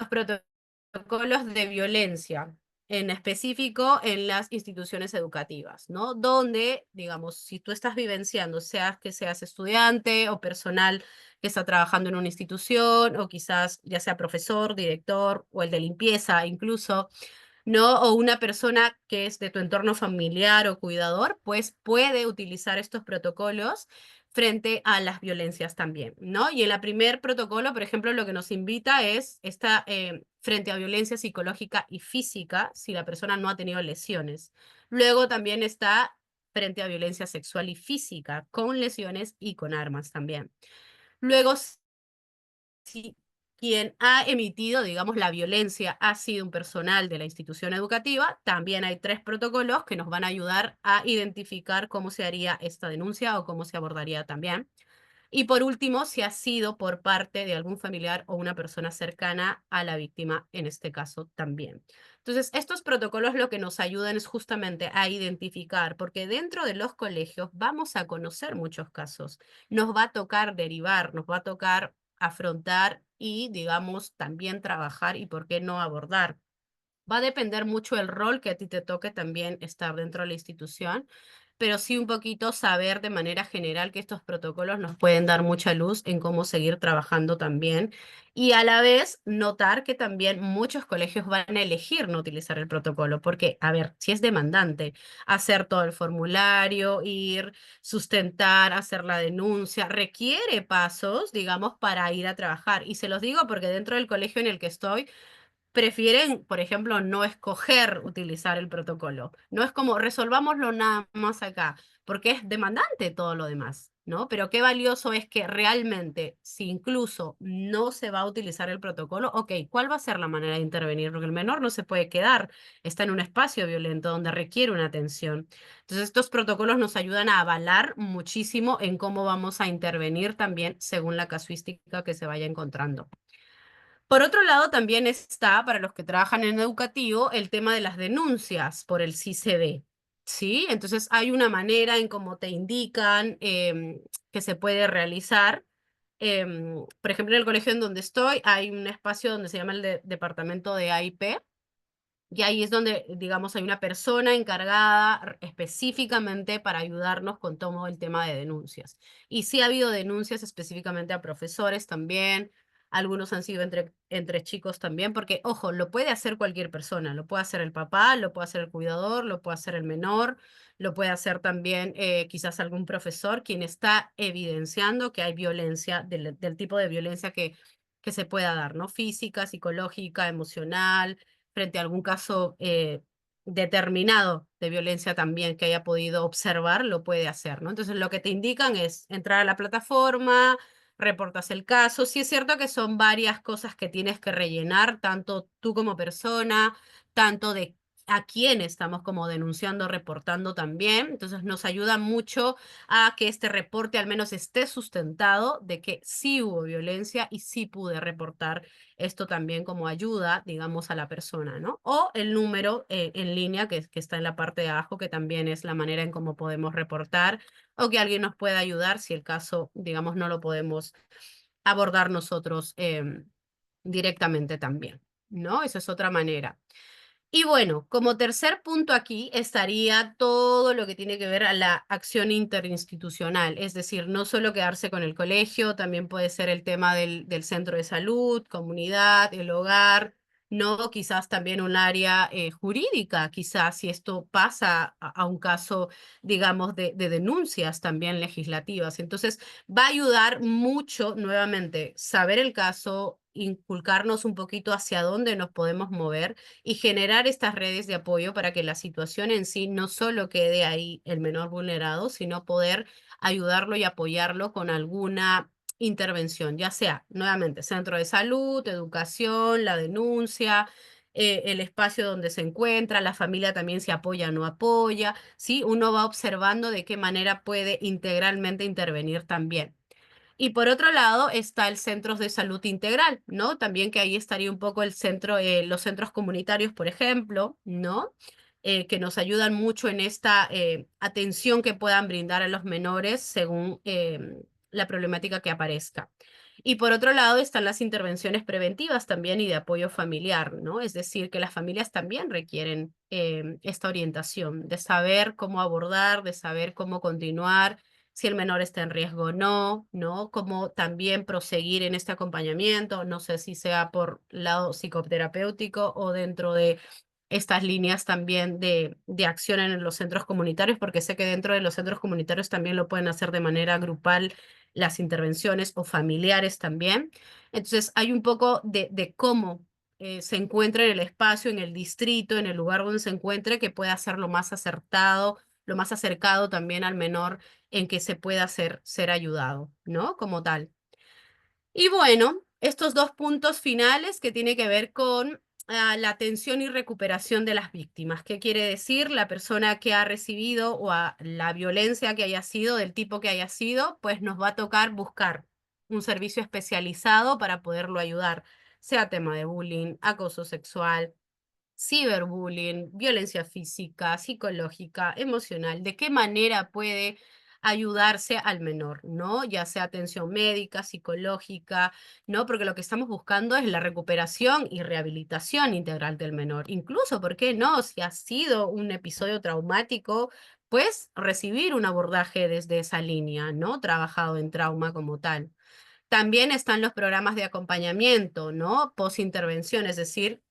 protocolos de violencia, en específico en las instituciones educativas, ¿no? Donde, digamos, si tú estás vivenciando, sea que seas estudiante o personal que está trabajando en una institución, o quizás ya sea profesor, director o el de limpieza incluso, ¿no? O una persona que es de tu entorno familiar o cuidador, pues puede utilizar estos protocolos frente a las violencias también, ¿no? Y en el primer protocolo, por ejemplo, lo que nos invita es frente a violencia psicológica y física, si la persona no ha tenido lesiones. Luego también está frente a violencia sexual y física, con lesiones y con armas también. Luego, si quien ha emitido, digamos, la violencia ha sido un personal de la institución educativa, también hay 3 protocolos que nos van a ayudar a identificar cómo se haría esta denuncia o cómo se abordaría también. Y por último, si ha sido por parte de algún familiar o una persona cercana a la víctima, en este caso también. Entonces, estos protocolos lo que nos ayudan es justamente a identificar, porque dentro de los colegios vamos a conocer muchos casos. Nos va a tocar derivar, nos va a tocar afrontar y, digamos, también trabajar y por qué no abordar. Va a depender mucho el rol que a ti te toque también estar dentro de la institución, pero sí un poquito saber de manera general que estos protocolos nos pueden dar mucha luz en cómo seguir trabajando también, y a la vez notar que también muchos colegios van a elegir no utilizar el protocolo, porque, a ver, si es demandante hacer todo el formulario, ir, sustentar, hacer la denuncia, requiere pasos, digamos, para ir a trabajar. Y se los digo porque dentro del colegio en el que estoy, prefieren, por ejemplo, no escoger utilizar el protocolo. No es como resolvámoslo nada más acá, porque es demandante todo lo demás, ¿no? Pero qué valioso es que realmente, si incluso no se va a utilizar el protocolo, ok, ¿cuál va a ser la manera de intervenir? Porque el menor no se puede quedar, está en un espacio violento donde requiere una atención. Entonces, estos protocolos nos ayudan a avalar muchísimo en cómo vamos a intervenir también según la casuística que se vaya encontrando. Por otro lado, también está, para los que trabajan en educativo, el tema de las denuncias por el CICD, ¿sí? Entonces, hay una manera en cómo te indican que se puede realizar. Por ejemplo, en el colegio en donde estoy, hay un espacio donde se llama el departamento de AIP, y ahí es donde, digamos, hay una persona encargada específicamente para ayudarnos con todo el tema de denuncias. Y sí ha habido denuncias específicamente a profesores también, algunos han sido entre chicos también, porque, ojo, lo puede hacer cualquier persona, lo puede hacer el papá, lo puede hacer el cuidador, lo puede hacer el menor, lo puede hacer también quizás algún profesor, quien está evidenciando que hay violencia, del tipo de violencia que se pueda dar, ¿no? Física, psicológica, emocional, frente a algún caso determinado de violencia también que haya podido observar, lo puede hacer, ¿no? Entonces, lo que te indican es entrar a la plataforma, reportas el caso. Sí es cierto que son varias cosas que tienes que rellenar, tanto tú como persona, tanto de a quién estamos como denunciando, reportando también. Entonces nos ayuda mucho a que este reporte al menos esté sustentado de que sí hubo violencia y sí pude reportar esto también como ayuda, digamos, a la persona, ¿no? O el número en línea que está en la parte de abajo, que también es la manera en cómo podemos reportar o que alguien nos pueda ayudar si el caso, digamos, no lo podemos abordar nosotros directamente también, ¿no? Esa es otra manera. Y bueno, como tercer punto aquí estaría todo lo que tiene que ver a la acción interinstitucional, es decir, no solo quedarse con el colegio, también puede ser el tema del centro de salud, comunidad, el hogar, no, quizás también un área jurídica, quizás si esto pasa a un caso, digamos, de denuncias también legislativas. Entonces, va a ayudar mucho, nuevamente, saber el caso, inculcarnos un poquito hacia dónde nos podemos mover y generar estas redes de apoyo para que la situación en sí no solo quede ahí el menor vulnerado, sino poder ayudarlo y apoyarlo con alguna intervención, ya sea nuevamente centro de salud, educación, la denuncia, el espacio donde se encuentra, la familia también se apoya o no apoya, ¿sí? Uno va observando de qué manera puede integralmente intervenir también. Y por otro lado está el centro de salud integral, ¿no? También que ahí estaría un poco el centro, los centros comunitarios, por ejemplo, ¿no? Que nos ayudan mucho en esta atención que puedan brindar a los menores según la problemática que aparezca. Y por otro lado están las intervenciones preventivas también y de apoyo familiar, ¿no? Es decir, que las familias también requieren esta orientación de saber cómo abordar, de saber cómo continuar, si el menor está en riesgo o no, ¿no? Cómo también proseguir en este acompañamiento, no sé si sea por lado psicoterapéutico o dentro de estas líneas también de acción en los centros comunitarios, porque sé que dentro de los centros comunitarios también lo pueden hacer de manera grupal las intervenciones o familiares también. Entonces hay un poco de cómo se encuentra en el espacio, en el distrito, en el lugar donde se encuentre, que pueda ser lo más acertado, lo más acercado también al menor en que se pueda ser ayudado, ¿no? Como tal. Y bueno, estos dos puntos finales que tiene que ver con la atención y recuperación de las víctimas. ¿Qué quiere decir? La persona que ha recibido o la violencia que haya sido, del tipo que haya sido, pues nos va a tocar buscar un servicio especializado para poderlo ayudar, sea tema de bullying, acoso sexual, ciberbullying, violencia física, psicológica, emocional, de qué manera puede ayudarse al menor, ¿no? Ya sea atención médica, psicológica, ¿no? Porque lo que estamos buscando es la recuperación y rehabilitación integral del menor. Incluso, ¿por qué no? Si ha sido un episodio traumático, pues recibir un abordaje desde esa línea, ¿no? Trabajado en trauma como tal. También están los programas de acompañamiento, ¿no? Post-intervención, es decir,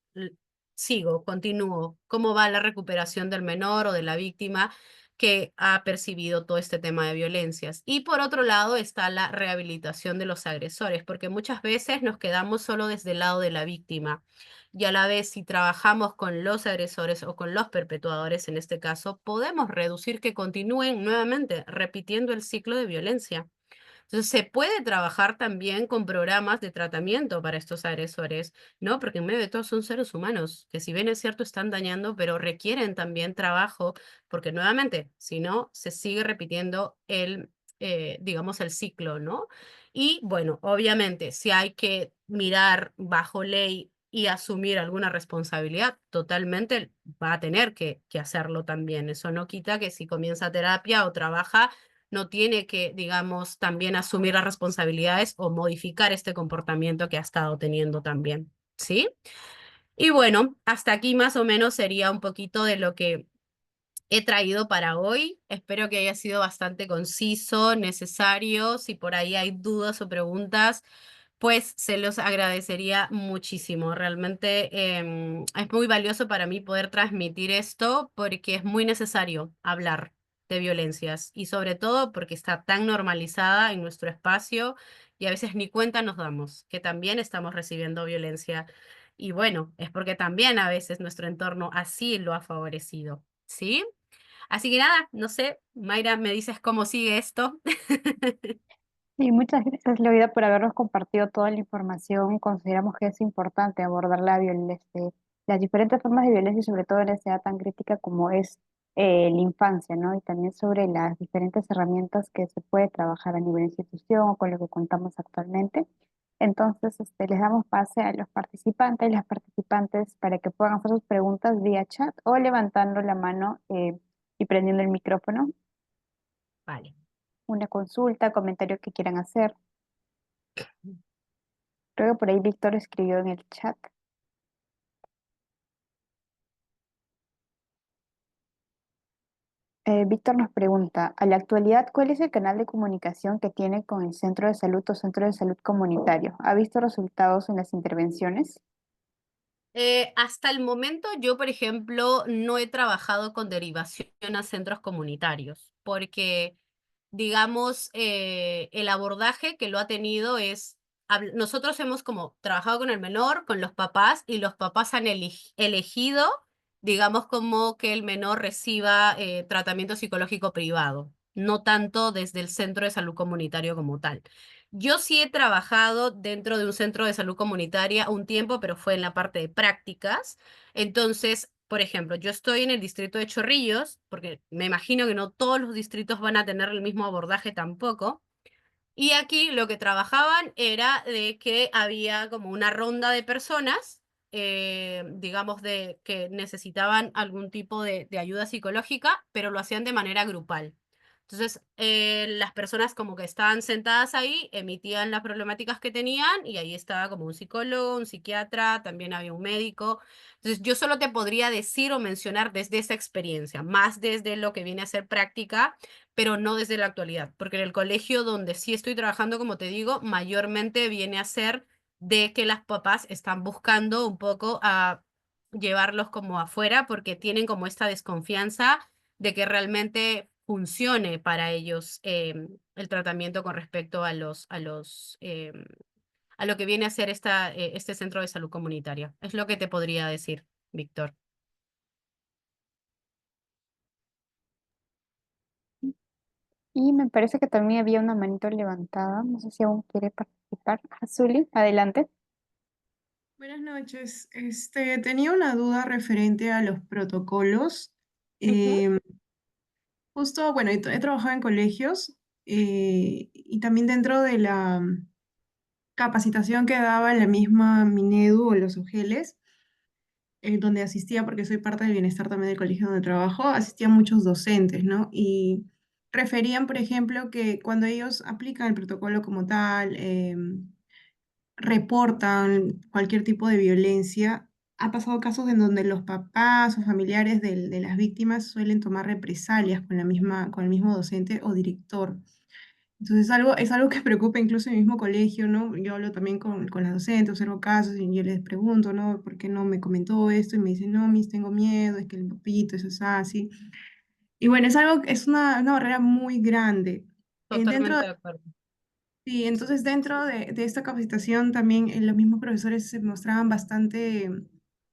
sigo, continúo, cómo va la recuperación del menor o de la víctima que ha percibido todo este tema de violencias. Y por otro lado está la rehabilitación de los agresores, porque muchas veces nos quedamos solo desde el lado de la víctima. Y a la vez, si trabajamos con los agresores o con los perpetuadores, en este caso, podemos reducir que continúen nuevamente repitiendo el ciclo de violencia. Entonces, se puede trabajar también con programas de tratamiento para estos agresores, ¿no? Porque en medio de todo son seres humanos, que si bien es cierto están dañando, pero requieren también trabajo, porque nuevamente, si no, se sigue repitiendo digamos, el ciclo, ¿no? Y bueno, obviamente, si hay que mirar bajo ley y asumir alguna responsabilidad, totalmente va a tener que hacerlo también. Eso no quita que si comienza terapia o trabaja no tiene que, digamos, también asumir las responsabilidades o modificar este comportamiento que ha estado teniendo también, ¿sí? Y bueno, hasta aquí más o menos sería un poquito de lo que he traído para hoy. Espero que haya sido bastante conciso, necesario. Si por ahí hay dudas o preguntas, pues se los agradecería muchísimo. Realmente es muy valioso para mí poder transmitir esto porque es muy necesario hablar de violencias y sobre todo porque está tan normalizada en nuestro espacio y a veces ni cuenta nos damos que también estamos recibiendo violencia. Y bueno, es porque también a veces nuestro entorno así lo ha favorecido, ¿sí? Así que nada, no sé, Mayra, me dices cómo sigue esto. Y muchas gracias, Leoida, por habernos compartido toda la información. Consideramos que es importante abordar las diferentes formas de violencia y sobre todo en esa edad tan crítica como es la infancia, ¿no? Y también sobre las diferentes herramientas que se puede trabajar a nivel institución o con lo que contamos actualmente. Entonces, les damos pase a los participantes y las participantes para que puedan hacer sus preguntas vía chat o levantando la mano y prendiendo el micrófono. Vale. Una consulta, comentario que quieran hacer. Creo que por ahí Víctor escribió en el chat. Víctor nos pregunta, a la actualidad, ¿cuál es el canal de comunicación que tiene con el centro de salud o centro de salud comunitario? ¿Ha visto resultados en las intervenciones? Hasta el momento yo, por ejemplo, no he trabajado con derivación a centros comunitarios, porque, digamos, el abordaje que lo ha tenido es, nosotros hemos como trabajado con el menor, con los papás, y los papás han elegido, digamos, como que el menor reciba tratamiento psicológico privado, no tanto desde el centro de salud comunitario como tal. Yo sí he trabajado dentro de un centro de salud comunitaria un tiempo, pero fue en la parte de prácticas. Entonces, por ejemplo, yo estoy en el distrito de Chorrillos, porque me imagino que no todos los distritos van a tener el mismo abordaje tampoco. Y aquí lo que trabajaban era de que había como una ronda de personas, digamos, que necesitaban algún tipo de ayuda psicológica, pero lo hacían de manera grupal. Entonces, las personas como que estaban sentadas ahí, emitían las problemáticas que tenían y ahí estaba como un psicólogo, un psiquiatra, también había un médico. Entonces, yo solo te podría decir o mencionar desde esa experiencia, más desde lo que viene a ser práctica, pero no desde la actualidad, porque en el colegio donde sí estoy trabajando, como te digo, mayormente viene a ser de que las papás están buscando un poco a llevarlos como afuera porque tienen como esta desconfianza de que realmente funcione para ellos el tratamiento con respecto a lo que viene a ser este centro de salud comunitaria. Es lo que te podría decir, Víctor. Y me parece que también había una manito levantada. No sé si aún quiere participar. Azuli, adelante. Buenas noches. Tenía una duda referente a los protocolos. Ujú. Em, Justo, bueno, he trabajado en colegios y también dentro de la capacitación que daba la misma Minedu o los OGELES, donde asistía, porque soy parte del bienestar también del colegio donde trabajo, asistían muchos docentes, ¿no? Y referían, por ejemplo, que cuando ellos aplican el protocolo como tal, reportan cualquier tipo de violencia. Ha pasado casos en donde los papás o familiares de las víctimas suelen tomar represalias con con el mismo docente o director. Entonces es algo que preocupa incluso en el mismo colegio, ¿no? Yo hablo también con las docentes, observo casos y yo les pregunto, ¿no? ¿Por qué no me comentó esto? Y me dicen, no, mis, tengo miedo, es que el papito, eso es así. Y bueno, es algo, es una barrera muy grande. Dentro Totalmente de acuerdo. Sí, entonces dentro de esta capacitación también los mismos profesores se mostraban bastante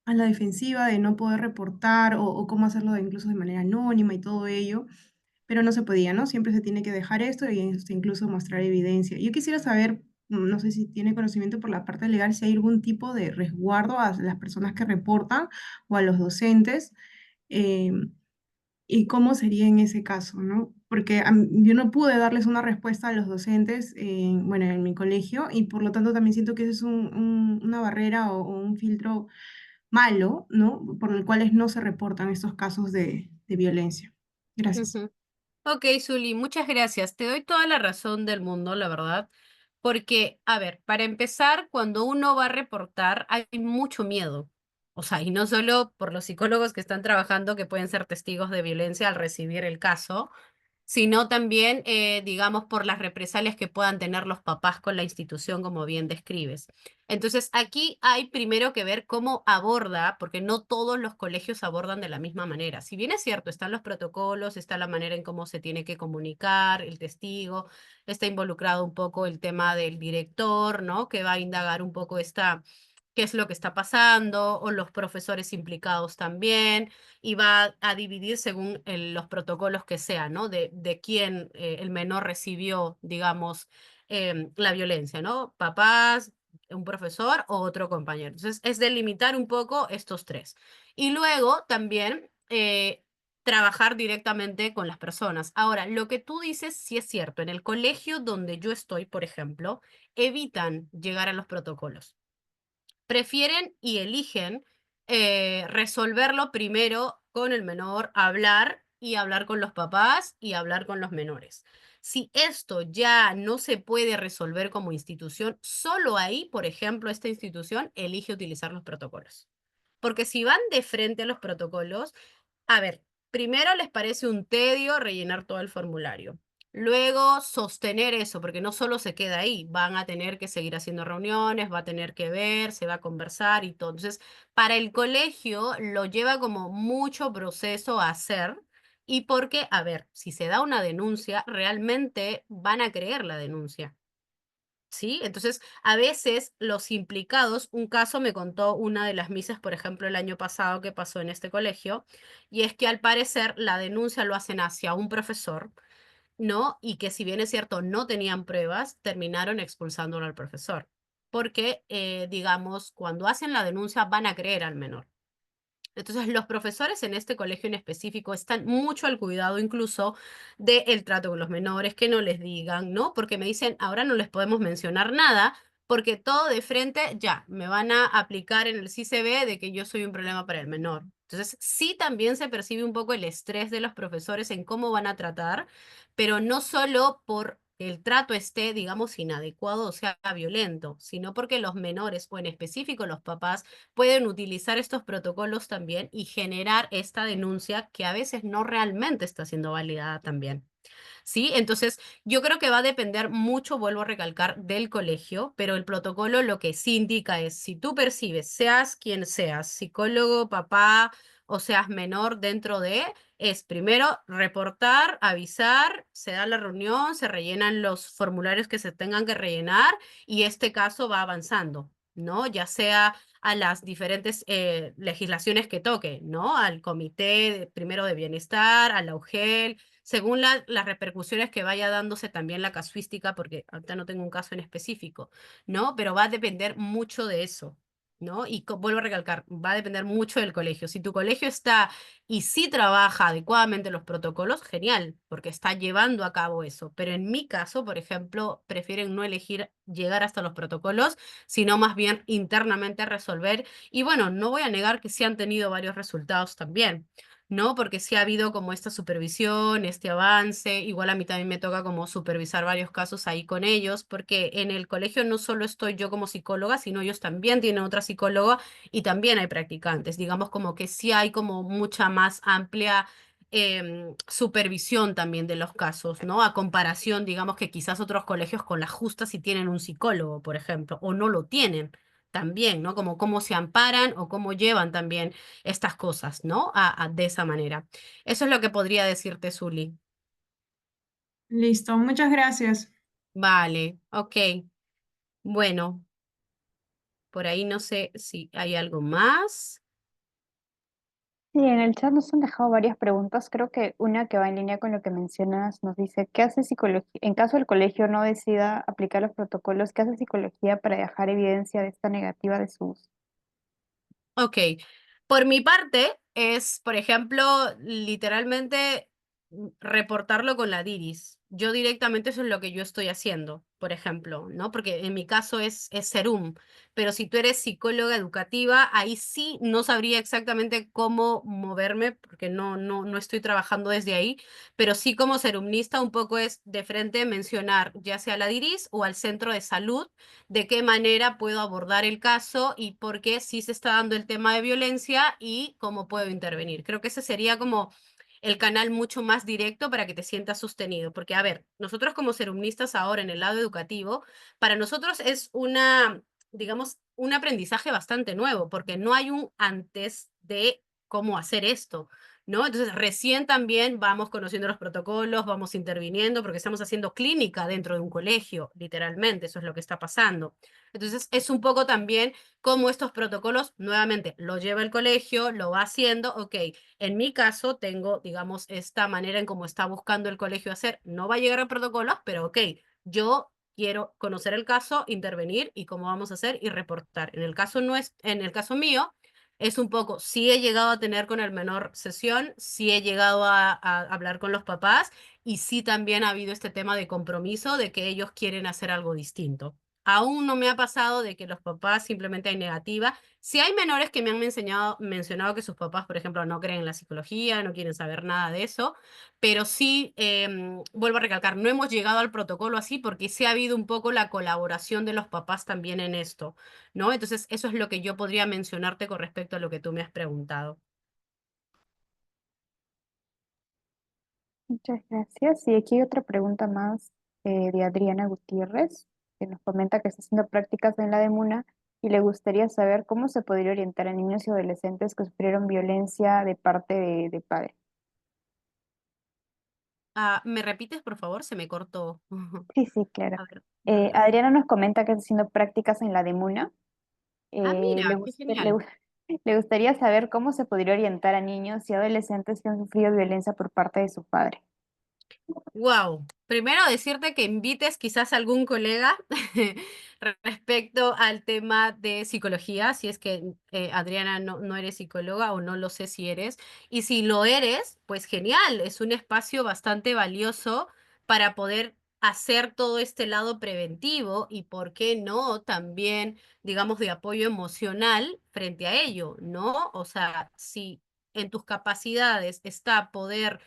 a la defensiva de no poder reportar o cómo hacerlo incluso de manera anónima y todo ello, pero no se podía, ¿no? Siempre se tiene que dejar esto y incluso mostrar evidencia. Yo quisiera saber, no sé si tiene conocimiento por la parte legal, si hay algún tipo de resguardo a las personas que reportan o a los docentes. eh, ¿Y cómo sería en ese caso, no? Porque yo no pude darles una respuesta a los docentes, bueno, en mi colegio, y por lo tanto también siento que ese es una barrera o un filtro malo, ¿no? Por el cual no se reportan estos casos de violencia. Gracias. Ujú. Ok, Zuli, muchas gracias. Te doy toda la razón del mundo, la verdad, porque, a ver, para empezar, cuando uno va a reportar, hay mucho miedo. O sea, y no solo por los psicólogos que están trabajando, que pueden ser testigos de violencia al recibir el caso, sino también, digamos, por las represalias que puedan tener los papás con la institución, como bien describes. Entonces, aquí hay primero que ver cómo aborda, porque no todos los colegios abordan de la misma manera. Si bien es cierto, están los protocolos, está la manera en cómo se tiene que comunicar, el testigo, está involucrado un poco el tema del director, ¿no? Que va a indagar un poco qué es lo que está pasando, o los profesores implicados también y va a dividir según los protocolos que sean, ¿no? De quién el menor recibió, digamos, la violencia, ¿no? Papás, un profesor o otro compañero. Entonces, es delimitar un poco estos tres. Y luego también trabajar directamente con las personas. Ahora, lo que tú dices sí es cierto. En el colegio donde yo estoy, por ejemplo, evitan llegar a los protocolos. Prefieren y eligen resolverlo primero con el menor, hablar y hablar con los papás y hablar con los menores. Si esto ya no se puede resolver como institución, solo ahí, por ejemplo, esta institución elige utilizar los protocolos. Porque si van de frente a los protocolos, a ver, primero les parece un tedio rellenar todo el formulario. Luego sostener eso, porque no solo se queda ahí, van a tener que seguir haciendo reuniones, va a tener que ver, se va a conversar y todo. Entonces, para el colegio lo lleva como mucho proceso a hacer y porque, a ver, si se da una denuncia, realmente van a creer la denuncia. ¿Sí? Entonces, a veces los implicados, un caso me contó una de las misas, por ejemplo, el año pasado que pasó en este colegio, y es que al parecer la denuncia lo hacen hacia un profesor, ¿no? Y que si bien es cierto, no tenían pruebas, terminaron expulsándolo al profesor. Porque, digamos, cuando hacen la denuncia van a creer al menor. Entonces, los profesores en este colegio en específico están mucho al cuidado incluso del trato con los menores, que no les digan, ¿no? Porque me dicen, ahora no les podemos mencionar nada, porque todo de frente ya me van a aplicar en el CCB de que yo soy un problema para el menor. Entonces, sí también se percibe un poco el estrés de los profesores en cómo van a tratar, pero no solo por el trato esté, digamos, inadecuado o sea violento, sino porque los menores o en específico los papás pueden utilizar estos protocolos también y generar esta denuncia que a veces no realmente está siendo validada también. ¿Sí? Entonces, yo creo que va a depender mucho, vuelvo a recalcar, del colegio, pero el protocolo lo que sí indica es, si tú percibes, seas quien seas, psicólogo, papá o seas menor dentro de, es primero reportar, avisar, se da la reunión, se rellenan los formularios que se tengan que rellenar y este caso va avanzando, ¿no? Ya sea a las diferentes legislaciones que toque, ¿no? Al comité primero de bienestar, a la UGEL, según las repercusiones que vaya dándose también la casuística, porque ahorita no tengo un caso en específico, ¿no? Pero va a depender mucho de eso, ¿no? Y vuelvo a recalcar, va a depender mucho del colegio. Si tu colegio está y sí trabaja adecuadamente los protocolos, genial, porque está llevando a cabo eso. Pero en mi caso, por ejemplo, prefieren no elegir llegar hasta los protocolos, sino más bien internamente resolver. Y bueno, no voy a negar que sí han tenido varios resultados también. ¿No? Porque sí ha habido como esta supervisión, este avance, igual a mí también me toca como supervisar varios casos ahí con ellos, porque en el colegio no solo estoy yo como psicóloga, sino ellos también tienen otra psicóloga y también hay practicantes, digamos como que sí hay como mucha más amplia supervisión también de los casos, ¿no? A comparación, digamos que quizás otros colegios con la justa si tienen un psicólogo, por ejemplo, o no lo tienen también, ¿no? Como cómo se amparan o cómo llevan también estas cosas, ¿no? De esa manera. Eso es lo que podría decirte, Zuli. Listo, muchas gracias. Vale, ok. Bueno, por ahí no sé si hay algo más. Sí, en el chat nos han dejado varias preguntas. Creo que una que va en línea con lo que mencionas nos dice, ¿qué hace psicología? En caso el colegio no decida aplicar los protocolos, ¿qué hace psicología para dejar evidencia de esta negativa de su uso? Ok, por mi parte es, por ejemplo, literalmente reportarlo con la DIRIS. Yo directamente eso es lo que yo estoy haciendo, por ejemplo, ¿no? Porque en mi caso es Serum, pero si tú eres psicóloga educativa, ahí sí no sabría exactamente cómo moverme, porque no estoy trabajando desde ahí, pero sí como serumnista un poco es de frente mencionar ya sea a la DIRIS o al centro de salud de qué manera puedo abordar el caso y por qué sí se está dando el tema de violencia y cómo puedo intervenir. Creo que ese sería como el canal mucho más directo para que te sientas sostenido. Porque, a ver, nosotros como serumnistas ahora en el lado educativo, para nosotros es una, digamos, un aprendizaje bastante nuevo, porque no hay un antes de cómo hacer esto. ¿No? Entonces, recién también vamos conociendo los protocolos, vamos interviniendo, porque estamos haciendo clínica dentro de un colegio, literalmente, eso es lo que está pasando. Entonces, es un poco también cómo estos protocolos, nuevamente, lo lleva el colegio, lo va haciendo, ok, en mi caso tengo, digamos, esta manera en cómo está buscando el colegio hacer, no va a llegar a protocolos, pero ok, yo quiero conocer el caso, intervenir y cómo vamos a hacer y reportar. En el caso, en el caso mío, es un poco, sí he llegado a tener con el menor sesión, sí he llegado a hablar con los papás y sí también ha habido este tema de compromiso de que ellos quieren hacer algo distinto. Aún no me ha pasado de que los papás simplemente hay negativa. Sí hay menores que me han mencionado que sus papás, por ejemplo, no creen en la psicología, no quieren saber nada de eso, pero sí, vuelvo a recalcar, no hemos llegado al protocolo así porque sí ha habido un poco la colaboración de los papás también en esto, ¿no? Entonces, eso es lo que yo podría mencionarte con respecto a lo que tú me has preguntado. Muchas gracias. Y aquí hay otra pregunta más de Adriana Gutiérrez, que nos comenta que está haciendo prácticas en la DEMUNA y le gustaría saber cómo se podría orientar a niños y adolescentes que sufrieron violencia de parte de padre. Ah, ¿me repites, por favor? Se me cortó. Sí, sí, claro. A ver, dime. Adriana nos comenta que está haciendo prácticas en la DEMUNA. Ah, Le, mira, qué genial. le gustaría saber cómo se podría orientar a niños y adolescentes que han sufrido violencia por parte de su padre. Wow. Primero decirte que invites quizás a algún colega respecto al tema de psicología, si es que Adriana no eres psicóloga o no lo sé si eres. Y si lo eres, pues genial, es un espacio bastante valioso para poder hacer todo este lado preventivo y, ¿por qué no? También, digamos, de apoyo emocional frente a ello, ¿no? O sea, si en tus capacidades está poder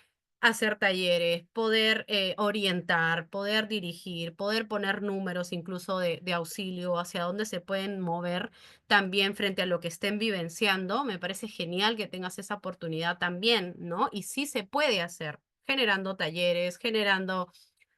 hacer talleres, poder orientar, poder dirigir, poder poner números incluso de auxilio hacia dónde se pueden mover también frente a lo que estén vivenciando. Me parece genial que tengas esa oportunidad también, ¿no? Y sí se puede hacer, generando talleres, generando,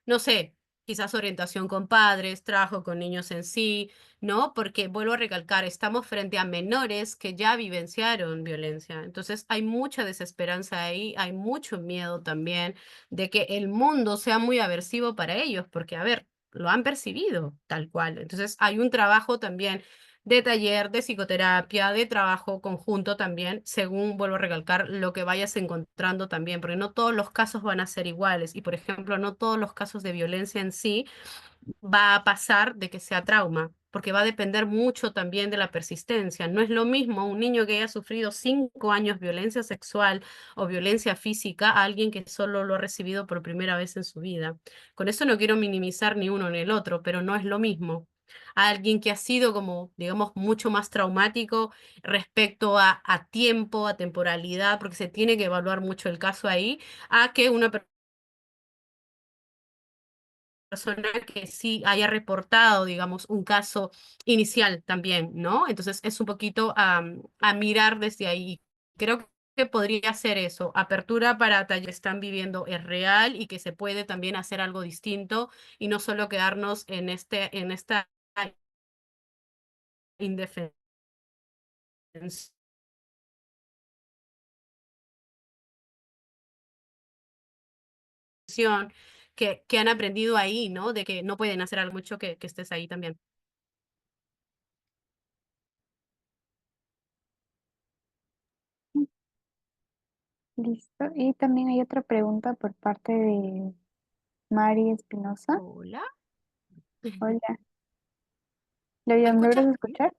no sé, quizás orientación con padres, trabajo con niños en sí, ¿no? Porque vuelvo a recalcar, estamos frente a menores que ya vivenciaron violencia. Entonces hay mucha desesperanza ahí, hay mucho miedo también de que el mundo sea muy aversivo para ellos, porque, a ver, lo han percibido tal cual. Entonces hay un trabajo también de taller, de psicoterapia, de trabajo conjunto también, según vuelvo a recalcar lo que vayas encontrando también, porque no todos los casos van a ser iguales y, por ejemplo, no todos los casos de violencia en sí va a pasar de que sea trauma, porque va a depender mucho también de la persistencia. No es lo mismo un niño que haya sufrido 5 años violencia sexual o violencia física a alguien que solo lo ha recibido por primera vez en su vida. Con eso no quiero minimizar ni uno ni el otro, pero no es lo mismo. A alguien que ha sido como, digamos, mucho más traumático respecto a tiempo, a temporalidad, porque se tiene que evaluar mucho el caso ahí, a que una persona que sí haya reportado, digamos, un caso inicial también, ¿no? Entonces es un poquito a mirar desde ahí. Creo que podría ser eso. Apertura para talleres que están viviendo es real y que se puede también hacer algo distinto y no solo quedarnos en esta indefensión que han aprendido ahí, ¿no? De que no pueden hacer algo mucho que estés ahí también. Listo. Y también hay otra pregunta por parte de Mari Espinosa. Hola. Hola, ¿Me ¿me logras escuchas? escuchar?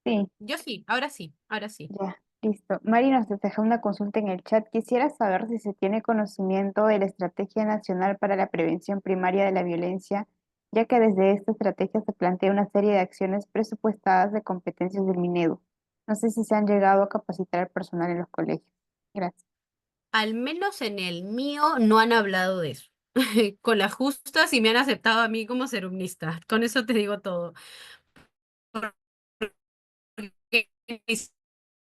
Sí, Yo sí, ahora sí, ahora sí. ya, listo. Mari nos deja una consulta en el chat. Quisiera saber si se tiene conocimiento de la Estrategia Nacional para la Prevención Primaria de la Violencia, ya que desde esta estrategia se plantea una serie de acciones presupuestadas de competencias del Minedu. No sé si se han llegado a capacitar al personal en los colegios. Gracias. Al menos en el mío no han hablado de eso. Con las justas y me han aceptado a mí como serumnista. Con eso te digo todo. Porque ni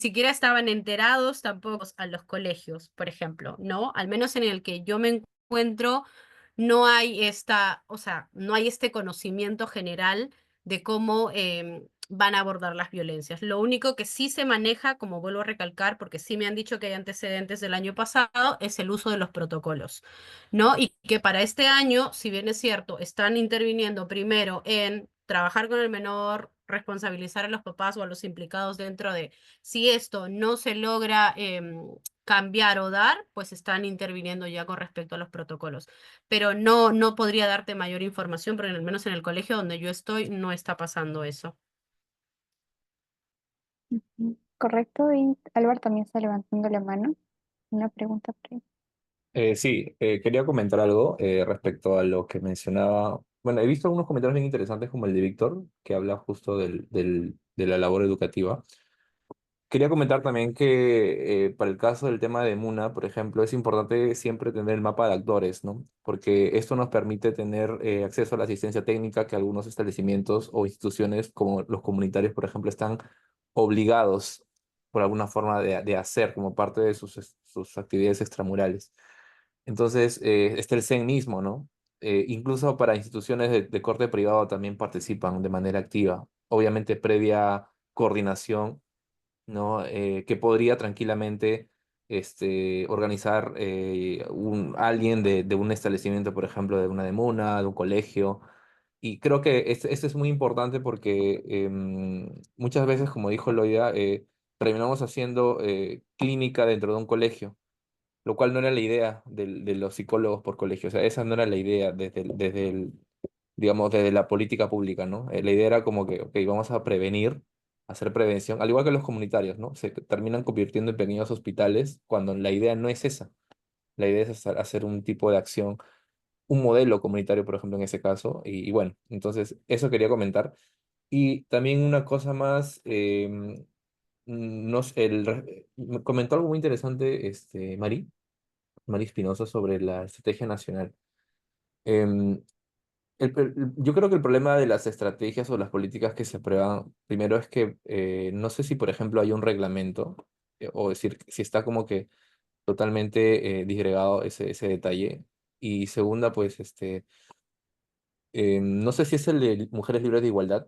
siquiera estaban enterados tampoco a los colegios, por ejemplo, ¿no? Al menos en el que yo me encuentro, no hay o sea, no hay este conocimiento general de cómo van a abordar las violencias. Lo único que sí se maneja, como vuelvo a recalcar, porque sí me han dicho que hay antecedentes del año pasado, es el uso de los protocolos, ¿no? Y que para este año, si bien es cierto, están interviniendo primero en trabajar con el menor, responsabilizar a los papás o a los implicados dentro de si esto no se logra cambiar o dar, pues están interviniendo ya con respecto a los protocolos. Pero no podría darte mayor información, porque al menos en el colegio donde yo estoy no está pasando eso. Ujú. Correcto, y Albert también está levantando la mano. Una pregunta por ahí. Sí, quería comentar algo respecto a lo que mencionaba. Bueno, he visto algunos comentarios bien interesantes como el de Víctor, que habla justo de la labor educativa. Quería comentar también que para el caso del tema de Muna, por ejemplo, es importante siempre tener el mapa de actores, ¿no? Porque esto nos permite tener acceso a la asistencia técnica que algunos establecimientos o instituciones como los comunitarios, por ejemplo, están obligados por alguna forma de hacer como parte de sus actividades extramurales. Entonces, está el CEN mismo, ¿no? Incluso para instituciones de corte privado también participan de manera activa, obviamente previa coordinación, ¿no? Que podría tranquilamente organizar alguien de un establecimiento, por ejemplo, de una demuna, de un colegio. Y creo que esto es muy importante porque muchas veces, como dijo Loida, terminamos haciendo clínica dentro de un colegio, lo cual no era la idea de los psicólogos por colegio. O sea, esa no era la idea digamos, desde la política pública, ¿no? La idea era como que, ok, vamos a prevenir, hacer prevención, al igual que los comunitarios, ¿no? Se terminan convirtiendo en pequeños hospitales cuando la idea no es esa. La idea es hacer un tipo de acción, un modelo comunitario, por ejemplo, en ese caso. Y bueno, entonces eso quería comentar. Y también una cosa más, me comentó algo muy interesante, Mari Espinosa, sobre la estrategia nacional. Em, yo creo que el problema de las estrategias o las políticas que se aprueban, primero es que no sé si, por ejemplo, hay un reglamento, o decir, si está como que totalmente disgregado ese detalle. Y segunda, pues, no sé si es el de Mujeres Libres de Igualdad,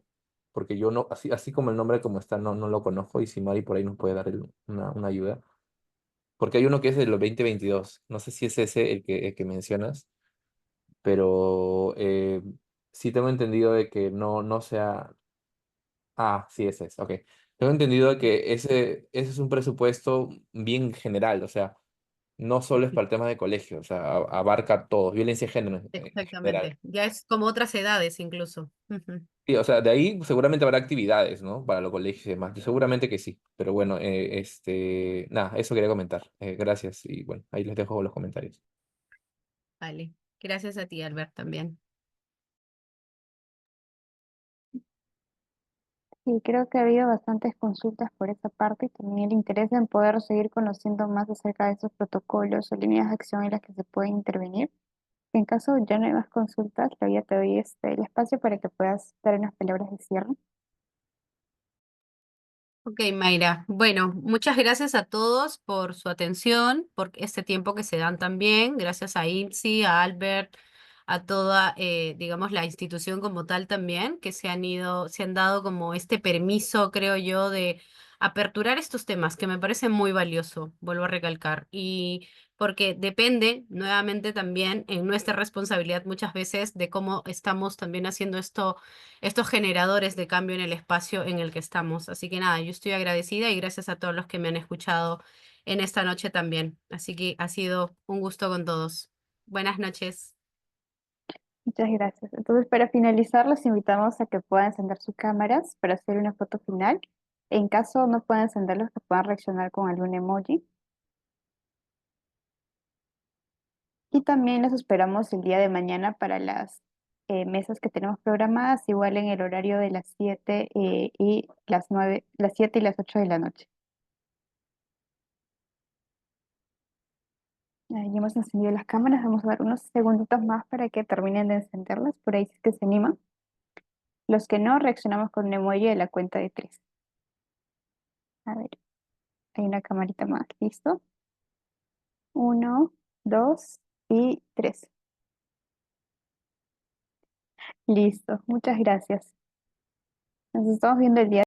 porque yo no, así como el nombre como está, no lo conozco, y si Mari por ahí nos puede dar una ayuda. Porque hay uno que es de los 2022, no sé si es ese el que mencionas, pero sí tengo entendido de que no sea... Ah, sí, ese es, ok. Tengo entendido de que ese es un presupuesto bien general, o sea, no solo es para el tema de colegio, o sea, abarca todo, violencia de género en general. Exactamente. Ya es como otras edades incluso. Ujú. Sí, o sea, de ahí seguramente habrá actividades, ¿no? Para los colegios y demás. Yo seguramente que sí, pero bueno, nada, eso quería comentar. Gracias y bueno, ahí les dejo los comentarios. Vale. Gracias a ti, Albert, también. Sí, creo que ha habido bastantes consultas por esa parte y también el interés en poder seguir conociendo más acerca de esos protocolos o líneas de acción en las que se puede intervenir. En caso ya no hay más consultas, todavía te doy el espacio para que puedas dar unas palabras de cierre. Ok, Mayra. Bueno, muchas gracias a todos por su atención, por este tiempo que se dan también. Gracias a IMSI, a Albert, a toda, digamos, la institución como tal también, que se han dado como este permiso, creo yo, de aperturar estos temas, que me parece muy valioso, vuelvo a recalcar. Y porque depende, nuevamente también, en nuestra responsabilidad muchas veces de cómo estamos también haciendo estos generadores de cambio en el espacio en el que estamos. Así que nada, yo estoy agradecida y gracias a todos los que me han escuchado en esta noche también. Así que ha sido un gusto con todos. Buenas noches. Muchas gracias. Entonces, para finalizar, los invitamos a que puedan encender sus cámaras para hacer una foto final. En caso no puedan encenderlos, que puedan reaccionar con algún emoji. Y también los esperamos el día de mañana para las mesas que tenemos programadas, igual en el horario de las 7 y las 9, las 7 y las 8 de la noche. Ahí hemos encendido las cámaras, vamos a dar unos segunditos más para que terminen de encenderlas, por ahí sí que se animan. Los que no, reaccionamos con un emoji de la cuenta de 3. A ver, hay una camarita más, ¿listo? 1, 2 y 3. Listo, muchas gracias. Nos estamos viendo el día